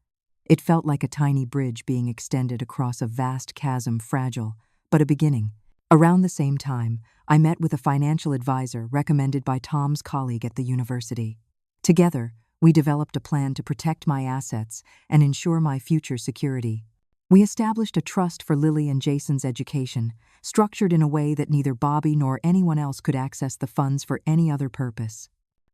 [SPEAKER 1] It felt like a tiny bridge being extended across a vast chasm, fragile, but a beginning. Around the same time, I met with a financial advisor recommended by Tom's colleague at the university. Together, we developed a plan to protect my assets and ensure my future security. We established a trust for Lily and Jason's education, structured in a way that neither Bobby nor anyone else could access the funds for any other purpose.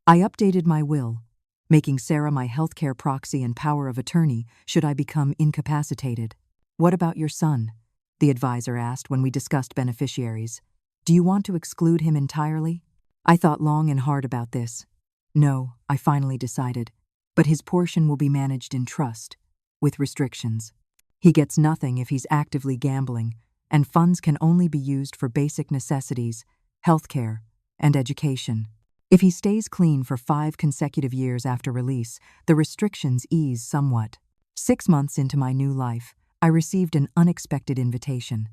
[SPEAKER 1] I updated my will, making Sarah my healthcare proxy and power of attorney should I become incapacitated. "What about your son?" the advisor asked when we discussed beneficiaries. "Do you want to exclude him entirely?" I thought long and hard about this. "No," I finally decided, "but his portion will be managed in trust, with restrictions. He gets nothing if he's actively gambling, and funds can only be used for basic necessities, healthcare, and education. If he stays clean for 5 consecutive years after release, the restrictions ease somewhat." 6 months into my new life, I received an unexpected invitation.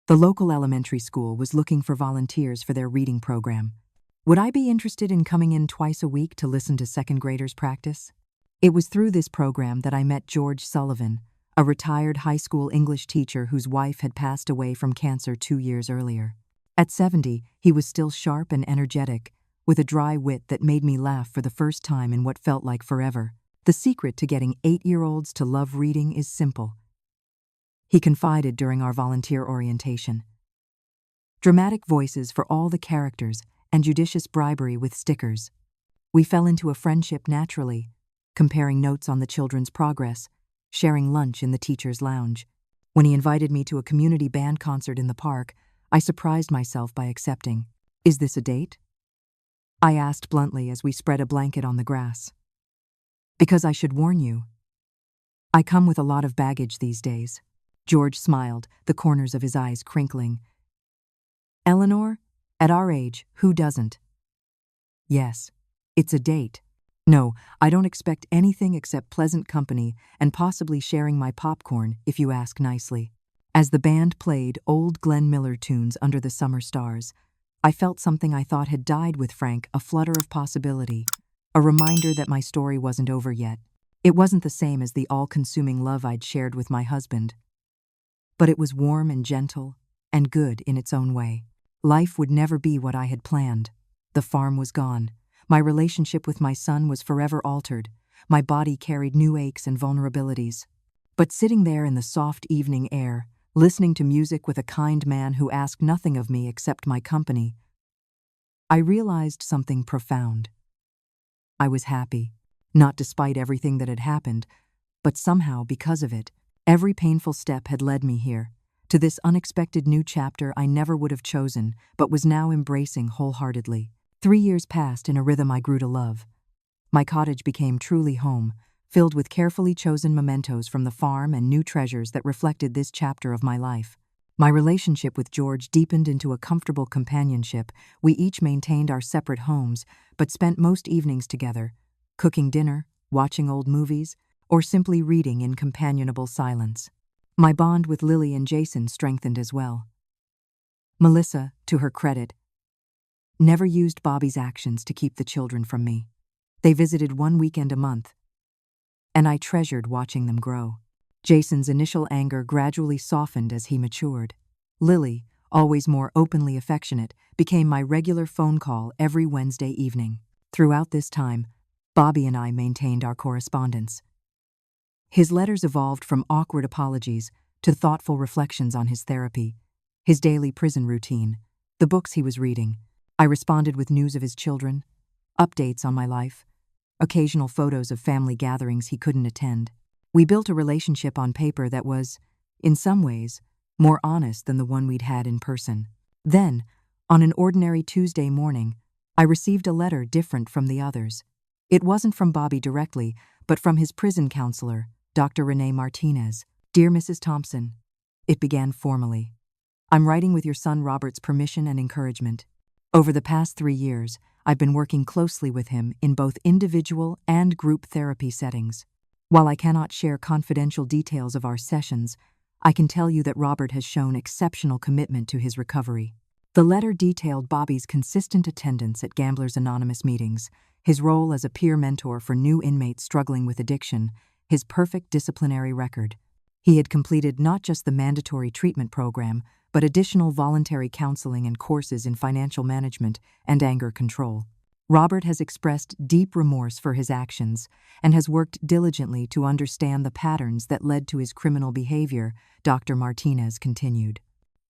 [SPEAKER 1] The local elementary school was looking for volunteers for their reading program. Would I be interested in coming in twice a week to listen to second graders practice? It was through this program that I met George Sullivan, a retired high school English teacher whose wife had passed away from cancer 2 years earlier. At 70, he was still sharp and energetic, with a dry wit that made me laugh for the first time in what felt like forever. "The secret to getting 8-year-olds to love reading is simple," he confided during our volunteer orientation. "Dramatic voices for all the characters and judicious bribery with stickers." We fell into a friendship naturally, comparing notes on the children's progress, sharing lunch in the teacher's lounge. When he invited me to a community band concert in the park, I surprised myself by accepting. "Is this a date?" I asked bluntly as we spread a blanket on the grass. "Because I should warn you, I come with a lot of baggage these days." George smiled, the corners of his eyes crinkling. "Eleanor, At our age, who doesn't? Yes. It's a date. No, I don't expect anything except pleasant company and possibly sharing my popcorn, if you ask nicely. As the band played old Glenn Miller tunes under the summer stars, I felt something I thought had died with Frank, a flutter of possibility, a reminder that my story wasn't over yet. It wasn't the same as the all-consuming love I'd shared with my husband, but it was warm and gentle and good in its own way. Life would never be what I had planned. The farm was gone. My relationship with my son was forever altered. My body carried new aches and vulnerabilities. But sitting there in the soft evening air, listening to music with a kind man who asked nothing of me except my company, I realized something profound. I was happy, not despite everything that had happened, but somehow because of it. Every painful step had led me here, to this unexpected new chapter I never would have chosen, but was now embracing wholeheartedly. 3 years passed in a rhythm I grew to love. My cottage became truly home, filled with carefully chosen mementos from the farm and new treasures that reflected this chapter of my life. My relationship with George deepened into a comfortable companionship. We each maintained our separate homes, but spent most evenings together, cooking dinner, watching old movies, or simply reading in companionable silence. My bond with Lily and Jason strengthened as well. Melissa, to her credit, never used Bobby's actions to keep the children from me. They visited one weekend a month, and I treasured watching them grow. Jason's initial anger gradually softened as he matured. Lily, always more openly affectionate, became my regular phone call every Wednesday evening. Throughout this time, Bobby and I maintained our correspondence. His letters evolved from awkward apologies to thoughtful reflections on his therapy, his daily prison routine, the books he was reading. I responded with news of his children, updates on my life, occasional photos of family gatherings he couldn't attend. We built a relationship on paper that was, in some ways, more honest than the one we'd had in person. Then, on an ordinary Tuesday morning, I received a letter different from the others. It wasn't from Bobby directly, but from his prison counselor, Dr. Renee Martinez. Dear Mrs. Thompson, it began formally. I'm writing with your son Robert's permission and encouragement. Over the past 3 years, I've been working closely with him in both individual and group therapy settings. While I cannot share confidential details of our sessions, I can tell you that Robert has shown exceptional commitment to his recovery. The letter detailed Bobby's consistent attendance at Gamblers Anonymous meetings, his role as a peer mentor for new inmates struggling with addiction, his perfect disciplinary record. He had completed not just the mandatory treatment program, but additional voluntary counseling and courses in financial management and anger control. Robert has expressed deep remorse for his actions and has worked diligently to understand the patterns that led to his criminal behavior, Dr. Martinez continued.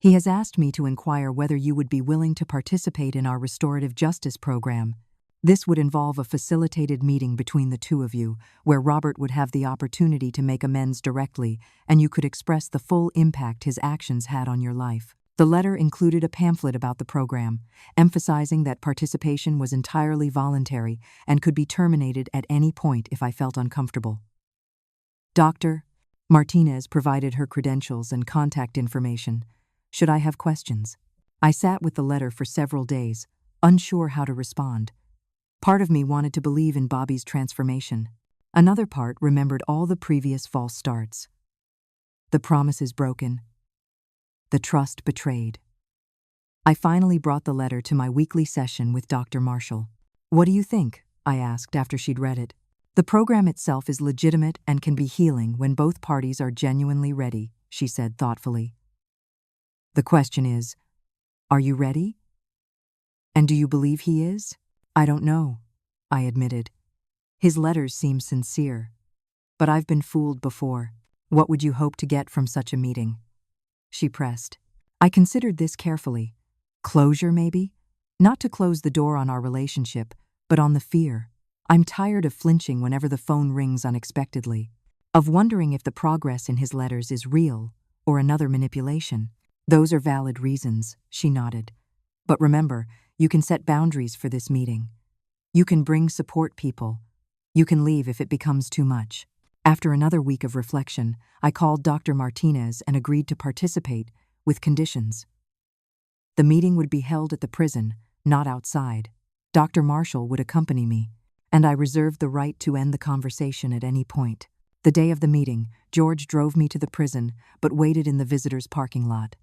[SPEAKER 1] He has asked me to inquire whether you would be willing to participate in our restorative justice program. This would involve a facilitated meeting between the two of you, where Robert would have the opportunity to make amends directly, and you could express the full impact his actions had on your life. The letter included a pamphlet about the program, emphasizing that participation was entirely voluntary and could be terminated at any point if I felt uncomfortable. Dr. Martinez provided her credentials and contact information. Should I have questions? I sat with the letter for several days, unsure how to respond. Part of me wanted to believe in Bobby's transformation. Another part remembered all the previous false starts. The promises broken. The trust betrayed. I finally brought the letter to my weekly session with Dr. Marshall. What do you think? I asked after she'd read it. The program itself is legitimate and can be healing when both parties are genuinely ready, she said thoughtfully. The question is, are you ready? And do you believe he is? I don't know, I admitted. His letters seem sincere, but I've been fooled before. What would you hope to get from such a meeting? She pressed. I considered this carefully. Closure, maybe? Not to close the door on our relationship, but on the fear. I'm tired of flinching whenever the phone rings unexpectedly, of wondering if the progress in his letters is real or another manipulation. Those are valid reasons, she nodded. But remember, you can set boundaries for this meeting. You can bring support people. You can leave if it becomes too much. After another week of reflection, I called Dr. Martinez and agreed to participate, with conditions. The meeting would be held at the prison, not outside. Dr. Marshall would accompany me, and I reserved the right to end the conversation at any point. The day of the meeting, George drove me to the prison, but waited in the visitors' parking lot.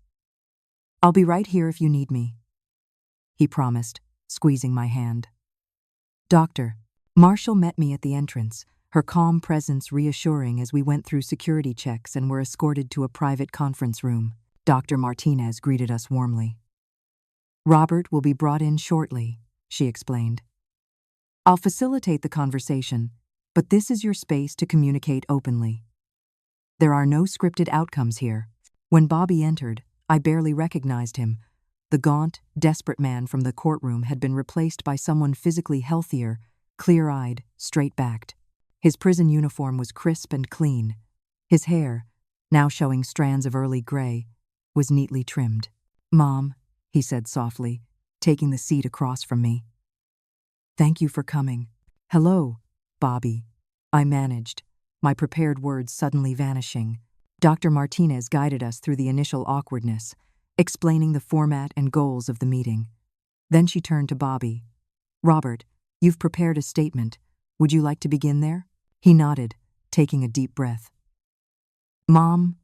[SPEAKER 1] "I'll be right here if you need me," he promised, squeezing my hand. Dr. Marshall met me at the entrance, her calm presence reassuring as we went through security checks and were escorted to a private conference room. Dr. Martinez greeted us warmly. "Robert will be brought in shortly," she explained. "I'll facilitate the conversation, but this is your space to communicate openly. There are no scripted outcomes here." When Bobby entered, I barely recognized him. The gaunt, desperate man from the courtroom had been replaced by someone physically healthier, clear-eyed, straight-backed. His prison uniform was crisp and clean. His hair, now showing strands of early gray, was neatly trimmed. "Mom," he said softly, taking the seat across from me. "Thank you for coming." "Hello, Bobby," I managed, my prepared words suddenly vanishing. Dr. Martinez guided us through the initial awkwardness, explaining the format and goals of the meeting. Then she turned to Bobby. "Robert, you've prepared a statement. Would you like to begin there?" He nodded, taking a deep breath. "Mom,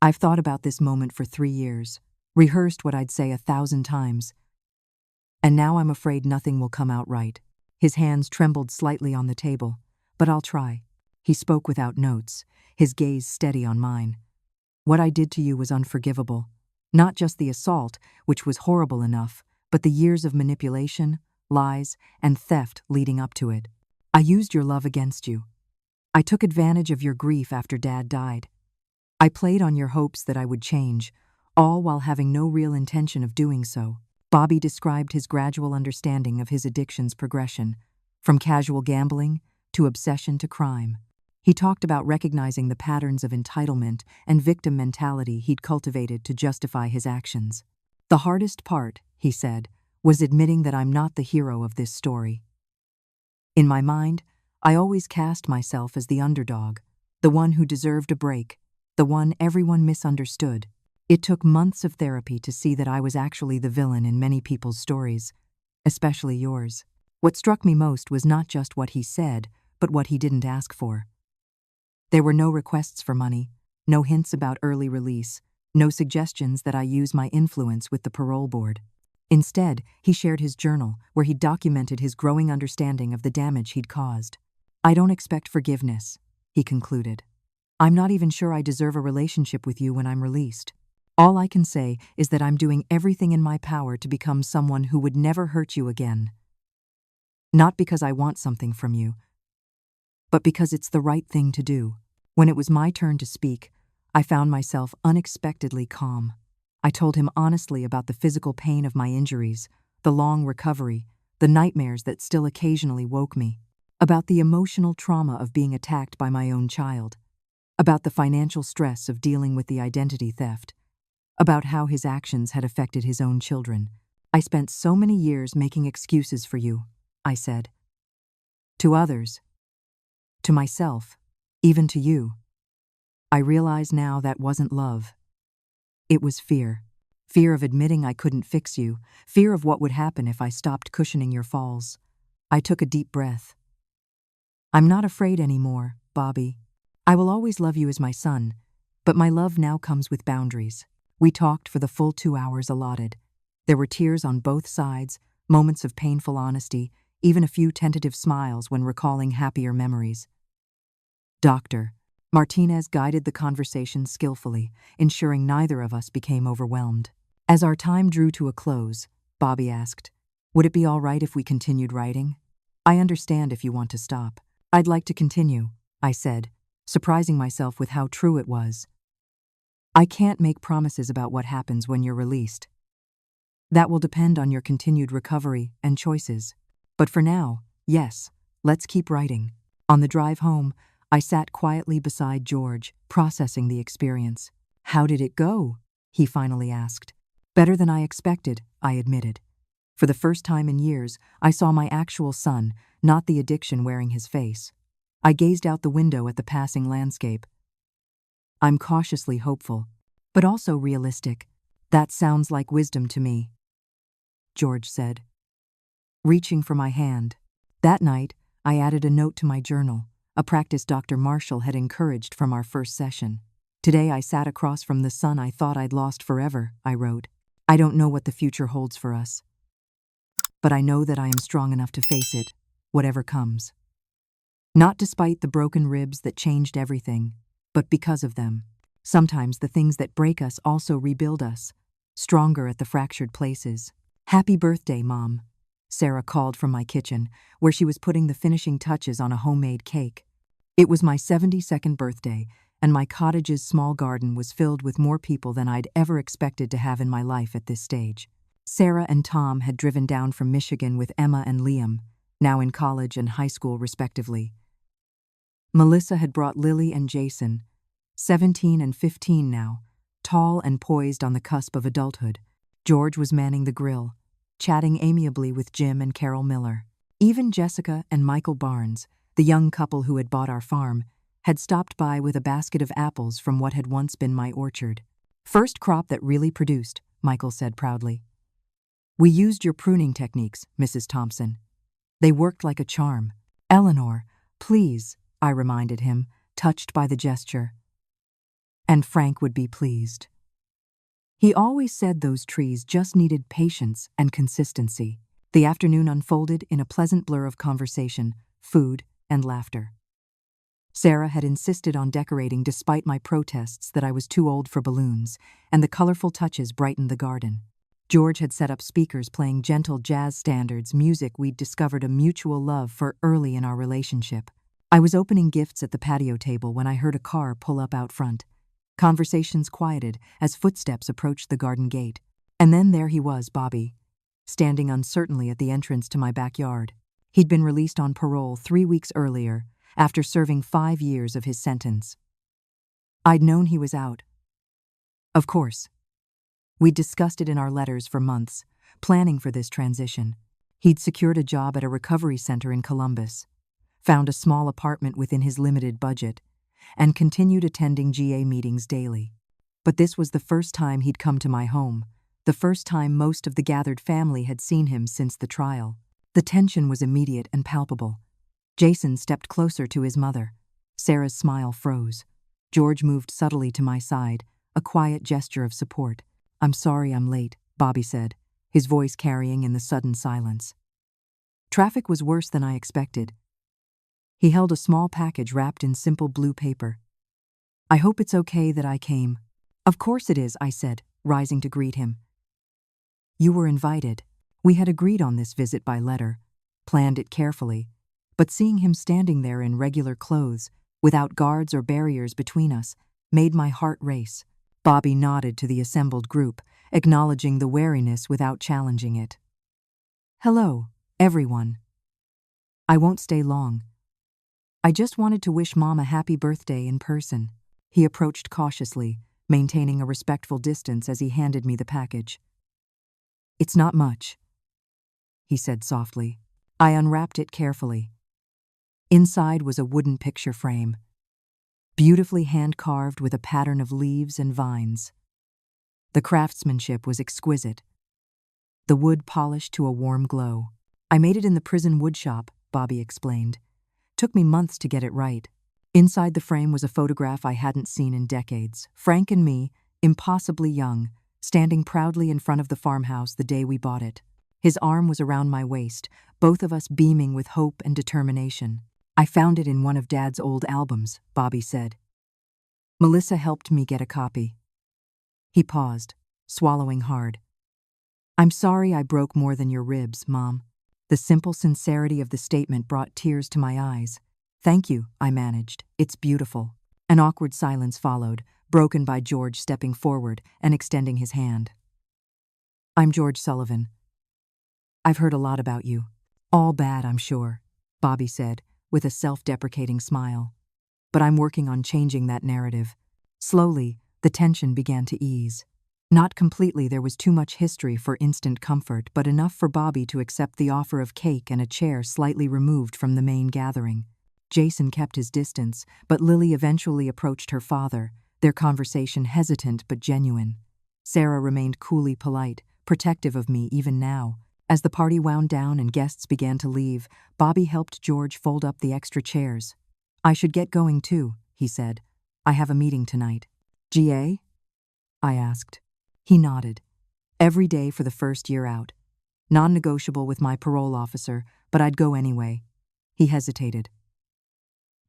[SPEAKER 1] I've thought about this moment for 3 years, rehearsed what I'd say 1,000 times. And now I'm afraid nothing will come out right." His hands trembled slightly on the table. "But I'll try." He spoke without notes, his gaze steady on mine. "What I did to you was unforgivable. Not just the assault, which was horrible enough, but the years of manipulation, lies, and theft leading up to it. I used your love against you. I took advantage of your grief after Dad died. I played on your hopes that I would change, all while having no real intention of doing so." Bobby described his gradual understanding of his addiction's progression, from casual gambling to obsession to crime. He talked about recognizing the patterns of entitlement and victim mentality he'd cultivated to justify his actions. "The hardest part," he said, "was admitting that I'm not the hero of this story. In my mind, I always cast myself as the underdog, the one who deserved a break, the one everyone misunderstood. It took months of therapy to see that I was actually the villain in many people's stories, especially yours." What struck me most was not just what he said, but what he didn't ask for. There were no requests for money, no hints about early release, no suggestions that I use my influence with the parole board. Instead, he shared his journal, where he documented his growing understanding of the damage he'd caused. "I don't expect forgiveness," he concluded. "I'm not even sure I deserve a relationship with you when I'm released. All I can say is that I'm doing everything in my power to become someone who would never hurt you again. Not because I want something from you, but because it's the right thing to do." When it was my turn to speak, I found myself unexpectedly calm. I told him honestly about the physical pain of my injuries, the long recovery, the nightmares that still occasionally woke me, about the emotional trauma of being attacked by my own child, about the financial stress of dealing with the identity theft, about how his actions had affected his own children. "I spent so many years making excuses for you," I said. "To others, to myself, even to you. I realize now that wasn't love. It was fear. Fear of admitting I couldn't fix you, fear of what would happen if I stopped cushioning your falls." I took a deep breath. "I'm not afraid anymore, Bobby. I will always love you as my son, but my love now comes with boundaries." We talked for the full 2 hours allotted. There were tears on both sides, moments of painful honesty, even a few tentative smiles when recalling happier memories. Dr. Martinez guided the conversation skillfully, ensuring neither of us became overwhelmed. As our time drew to a close, Bobby asked, "Would it be all right if we continued writing? I understand if you want to stop." "I'd like to continue," I said, surprising myself with how true it was. "I can't make promises about what happens when you're released. That will depend on your continued recovery and choices. But for now, yes, let's keep writing." On the drive home, I sat quietly beside George, processing the experience. "How did it go?" he finally asked. "Better than I expected," I admitted. For the first time in years, I saw my actual son, not the addiction wearing his face. I gazed out the window at the passing landscape. "I'm cautiously hopeful, but also realistic. That sounds like wisdom to me, George said, reaching for my hand. That night, I added a note to my journal, a practice Dr. Marshall had encouraged from our first session. Today I sat across from the son I thought I'd lost forever, I wrote. I don't know what the future holds for us, but I know that I am strong enough to face it, whatever comes. Not despite the broken ribs that changed everything, but because of them. Sometimes the things that break us also rebuild us, stronger at the fractured places. Happy birthday, Mom, Sarah called from my kitchen, where she was putting the finishing touches on a homemade cake. It was my 72nd birthday, and my cottage's small garden was filled with more people than I'd ever expected to have in my life at this stage. Sarah and Tom had driven down from Michigan with Emma and Liam, now in college and high school respectively. Melissa had brought Lily and Jason, 17 and 15 now, tall and poised on the cusp of adulthood. George was manning the grill, chatting amiably with Jim and Carol Miller. Even Jessica and Michael Barnes, the young couple who had bought our farm, had stopped by with a basket of apples from what had once been my orchard. First crop that really produced, Michael said proudly. We used your pruning techniques, Mrs. Thompson. They worked like a charm. Eleanor, please, I reminded him, touched by the gesture. And Frank would be pleased. He always said those trees just needed patience and consistency. The afternoon unfolded in a pleasant blur of conversation, food, and laughter. Sarah had insisted on decorating despite my protests that I was too old for balloons, and the colorful touches brightened the garden. George had set up speakers playing gentle jazz standards, music we'd discovered a mutual love for early in our relationship. I was opening gifts at the patio table when I heard a car pull up out front. Conversations quieted as footsteps approached the garden gate. And then there he was, Bobby, standing uncertainly at the entrance to my backyard. He'd been released on parole 3 weeks earlier, after serving 5 years of his sentence. I'd known he was out. Of course. We'd discussed it in our letters for months, planning for this transition. He'd secured a job at a recovery center in Columbus, found a small apartment within his limited budget, and continued attending GA meetings daily. But this was the first time he'd come to my home, the first time most of the gathered family had seen him since the trial. The tension was immediate and palpable. Jason stepped closer to his mother. Sarah's smile froze. George moved subtly to my side, a quiet gesture of support. I'm sorry I'm late, Bobby said, his voice carrying in the sudden silence. Traffic was worse than I expected. He held a small package wrapped in simple blue paper. I hope it's okay that I came. Of course it is, I said, rising to greet him. You were invited. We had agreed on this visit by letter, planned it carefully, but seeing him standing there in regular clothes, without guards or barriers between us, made my heart race. Bobby nodded to the assembled group, acknowledging the wariness without challenging it. Hello, everyone. I won't stay long. I just wanted to wish Mom a happy birthday in person. He approached cautiously, maintaining a respectful distance as he handed me the package. It's not much, he said softly. I unwrapped it carefully. Inside was a wooden picture frame, beautifully hand-carved with a pattern of leaves and vines. The craftsmanship was exquisite, the wood polished to a warm glow. I made it in the prison woodshop, Bobby explained. Took me months to get it right. Inside the frame was a photograph I hadn't seen in decades. Frank and me, impossibly young, standing proudly in front of the farmhouse the day we bought it. His arm was around my waist, both of us beaming with hope and determination. I found it in one of Dad's old albums, Bobby said. Melissa helped me get a copy. He paused, swallowing hard. I'm sorry I broke more than your ribs, Mom. The simple sincerity of the statement brought tears to my eyes. Thank you, I managed. It's beautiful. An awkward silence followed, broken by George stepping forward and extending his hand. I'm George Sullivan. I've heard a lot about you. All bad, I'm sure, Bobby said, with a self-deprecating smile. But I'm working on changing that narrative. Slowly, the tension began to ease. Not completely, there was too much history for instant comfort, but enough for Bobby to accept the offer of cake and a chair slightly removed from the main gathering. Jason kept his distance, but Lily eventually approached her father, their conversation hesitant but genuine. Sarah remained coolly polite, protective of me even now. As the party wound down and guests began to leave, Bobby helped George fold up the extra chairs. "I should get going too," he said. "I have a meeting tonight." "GA?" I asked. He nodded. "Every day for the first year out. Non-negotiable with my parole officer, but I'd go anyway." He hesitated.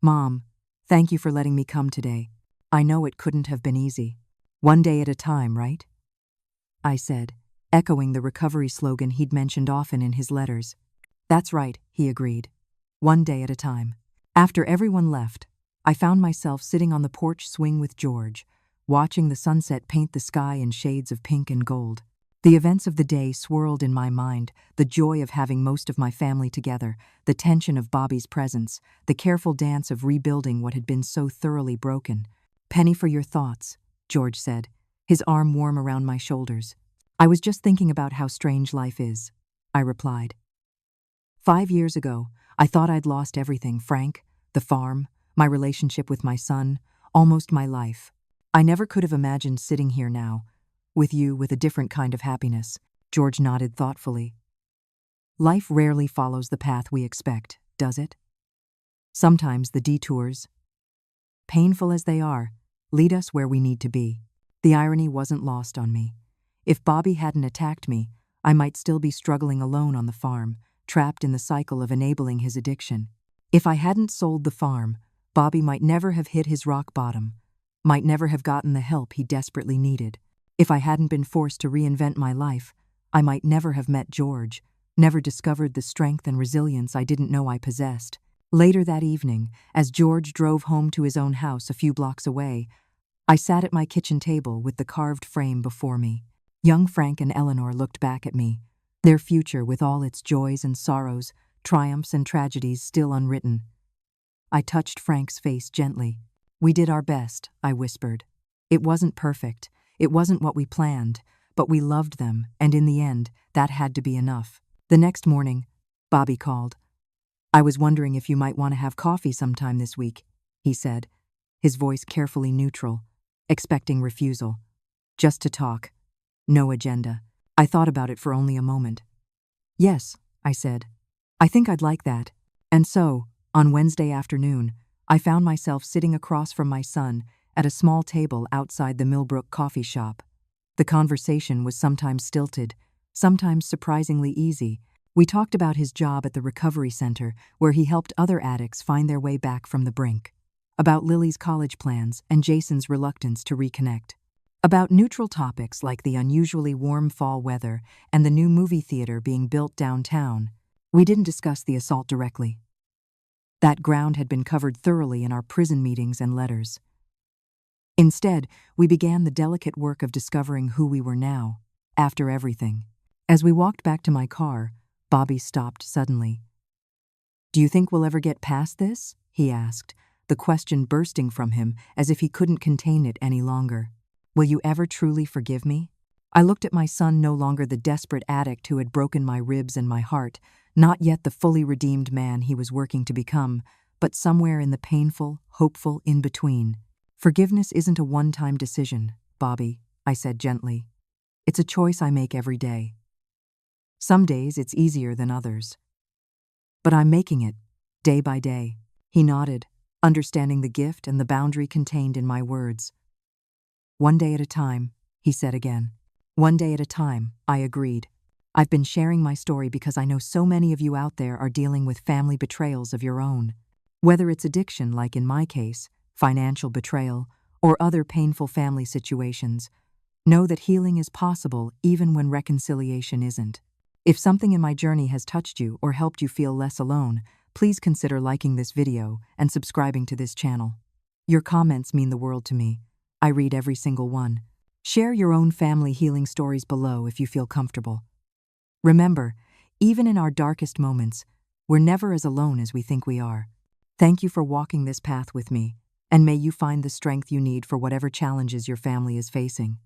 [SPEAKER 1] "Mom, thank you for letting me come today. I know it couldn't have been easy. One day at a time, right?" I said, echoing the recovery slogan he'd mentioned often in his letters. "That's right," he agreed. "One day at a time." After everyone left, I found myself sitting on the porch swing with George, watching the sunset paint the sky in shades of pink and gold. The events of the day swirled in my mind, the joy of having most of my family together, the tension of Bobby's presence, the careful dance of rebuilding what had been so thoroughly broken. "Penny for your thoughts," George said, his arm warm around my shoulders. "I was just thinking about how strange life is," I replied. 5 years ago, I thought I'd lost everything: Frank, the farm, my relationship with my son, almost my life. I never could have imagined sitting here now, with you, with a different kind of happiness." George nodded thoughtfully. "Life rarely follows the path we expect, does it? Sometimes the detours, painful as they are, lead us where we need to be." The irony wasn't lost on me. If Bobby hadn't attacked me, I might still be struggling alone on the farm, trapped in the cycle of enabling his addiction. If I hadn't sold the farm, Bobby might never have hit his rock bottom, might never have gotten the help he desperately needed. If I hadn't been forced to reinvent my life, I might never have met George, never discovered the strength and resilience I didn't know I possessed. Later that evening, as George drove home to his own house a few blocks away, I sat at my kitchen table with the carved frame before me. Young Frank and Eleanor looked back at me, their future with all its joys and sorrows, triumphs and tragedies still unwritten. I touched Frank's face gently. "We did our best," I whispered. "It wasn't perfect. It wasn't what we planned, but we loved them, and in the end, that had to be enough." The next morning, Bobby called. "I was wondering if you might want to have coffee sometime this week," he said, his voice carefully neutral, expecting refusal. "Just to talk. No agenda." I thought about it for only a moment. "Yes," I said. "I think I'd like that." And so, on Wednesday afternoon, I found myself sitting across from my son at a small table outside the Millbrook coffee shop. The conversation was sometimes stilted, sometimes surprisingly easy. We talked about his job at the recovery center, where he helped other addicts find their way back from the brink, about Lily's college plans and Jason's reluctance to reconnect, about neutral topics like the unusually warm fall weather and the new movie theater being built downtown. We didn't discuss the assault directly. That ground had been covered thoroughly in our prison meetings and letters. Instead, we began the delicate work of discovering who we were now, after everything. As we walked back to my car, Bobby stopped suddenly. "Do you think we'll ever get past this?" he asked, the question bursting from him as if he couldn't contain it any longer. "Will you ever truly forgive me?" I looked at my son, no longer the desperate addict who had broken my ribs and my heart, not yet the fully redeemed man he was working to become, but somewhere in the painful, hopeful in-between. "Forgiveness isn't a one-time decision, Bobby," I said gently. "It's a choice I make every day. Some days it's easier than others. But I'm making it, day by day." He nodded, understanding the gift and the boundary contained in my words. "One day at a time," he said again. "One day at a time," I agreed. "I've been sharing my story because I know so many of you out there are dealing with family betrayals of your own. Whether it's addiction, like in my case, financial betrayal, or other painful family situations, know that healing is possible even when reconciliation isn't. If something in my journey has touched you or helped you feel less alone, please consider liking this video and subscribing to this channel. Your comments mean the world to me. I read every single one. Share your own family healing stories below if you feel comfortable. Remember, even in our darkest moments, we're never as alone as we think we are. Thank you for walking this path with me, and may you find the strength you need for whatever challenges your family is facing.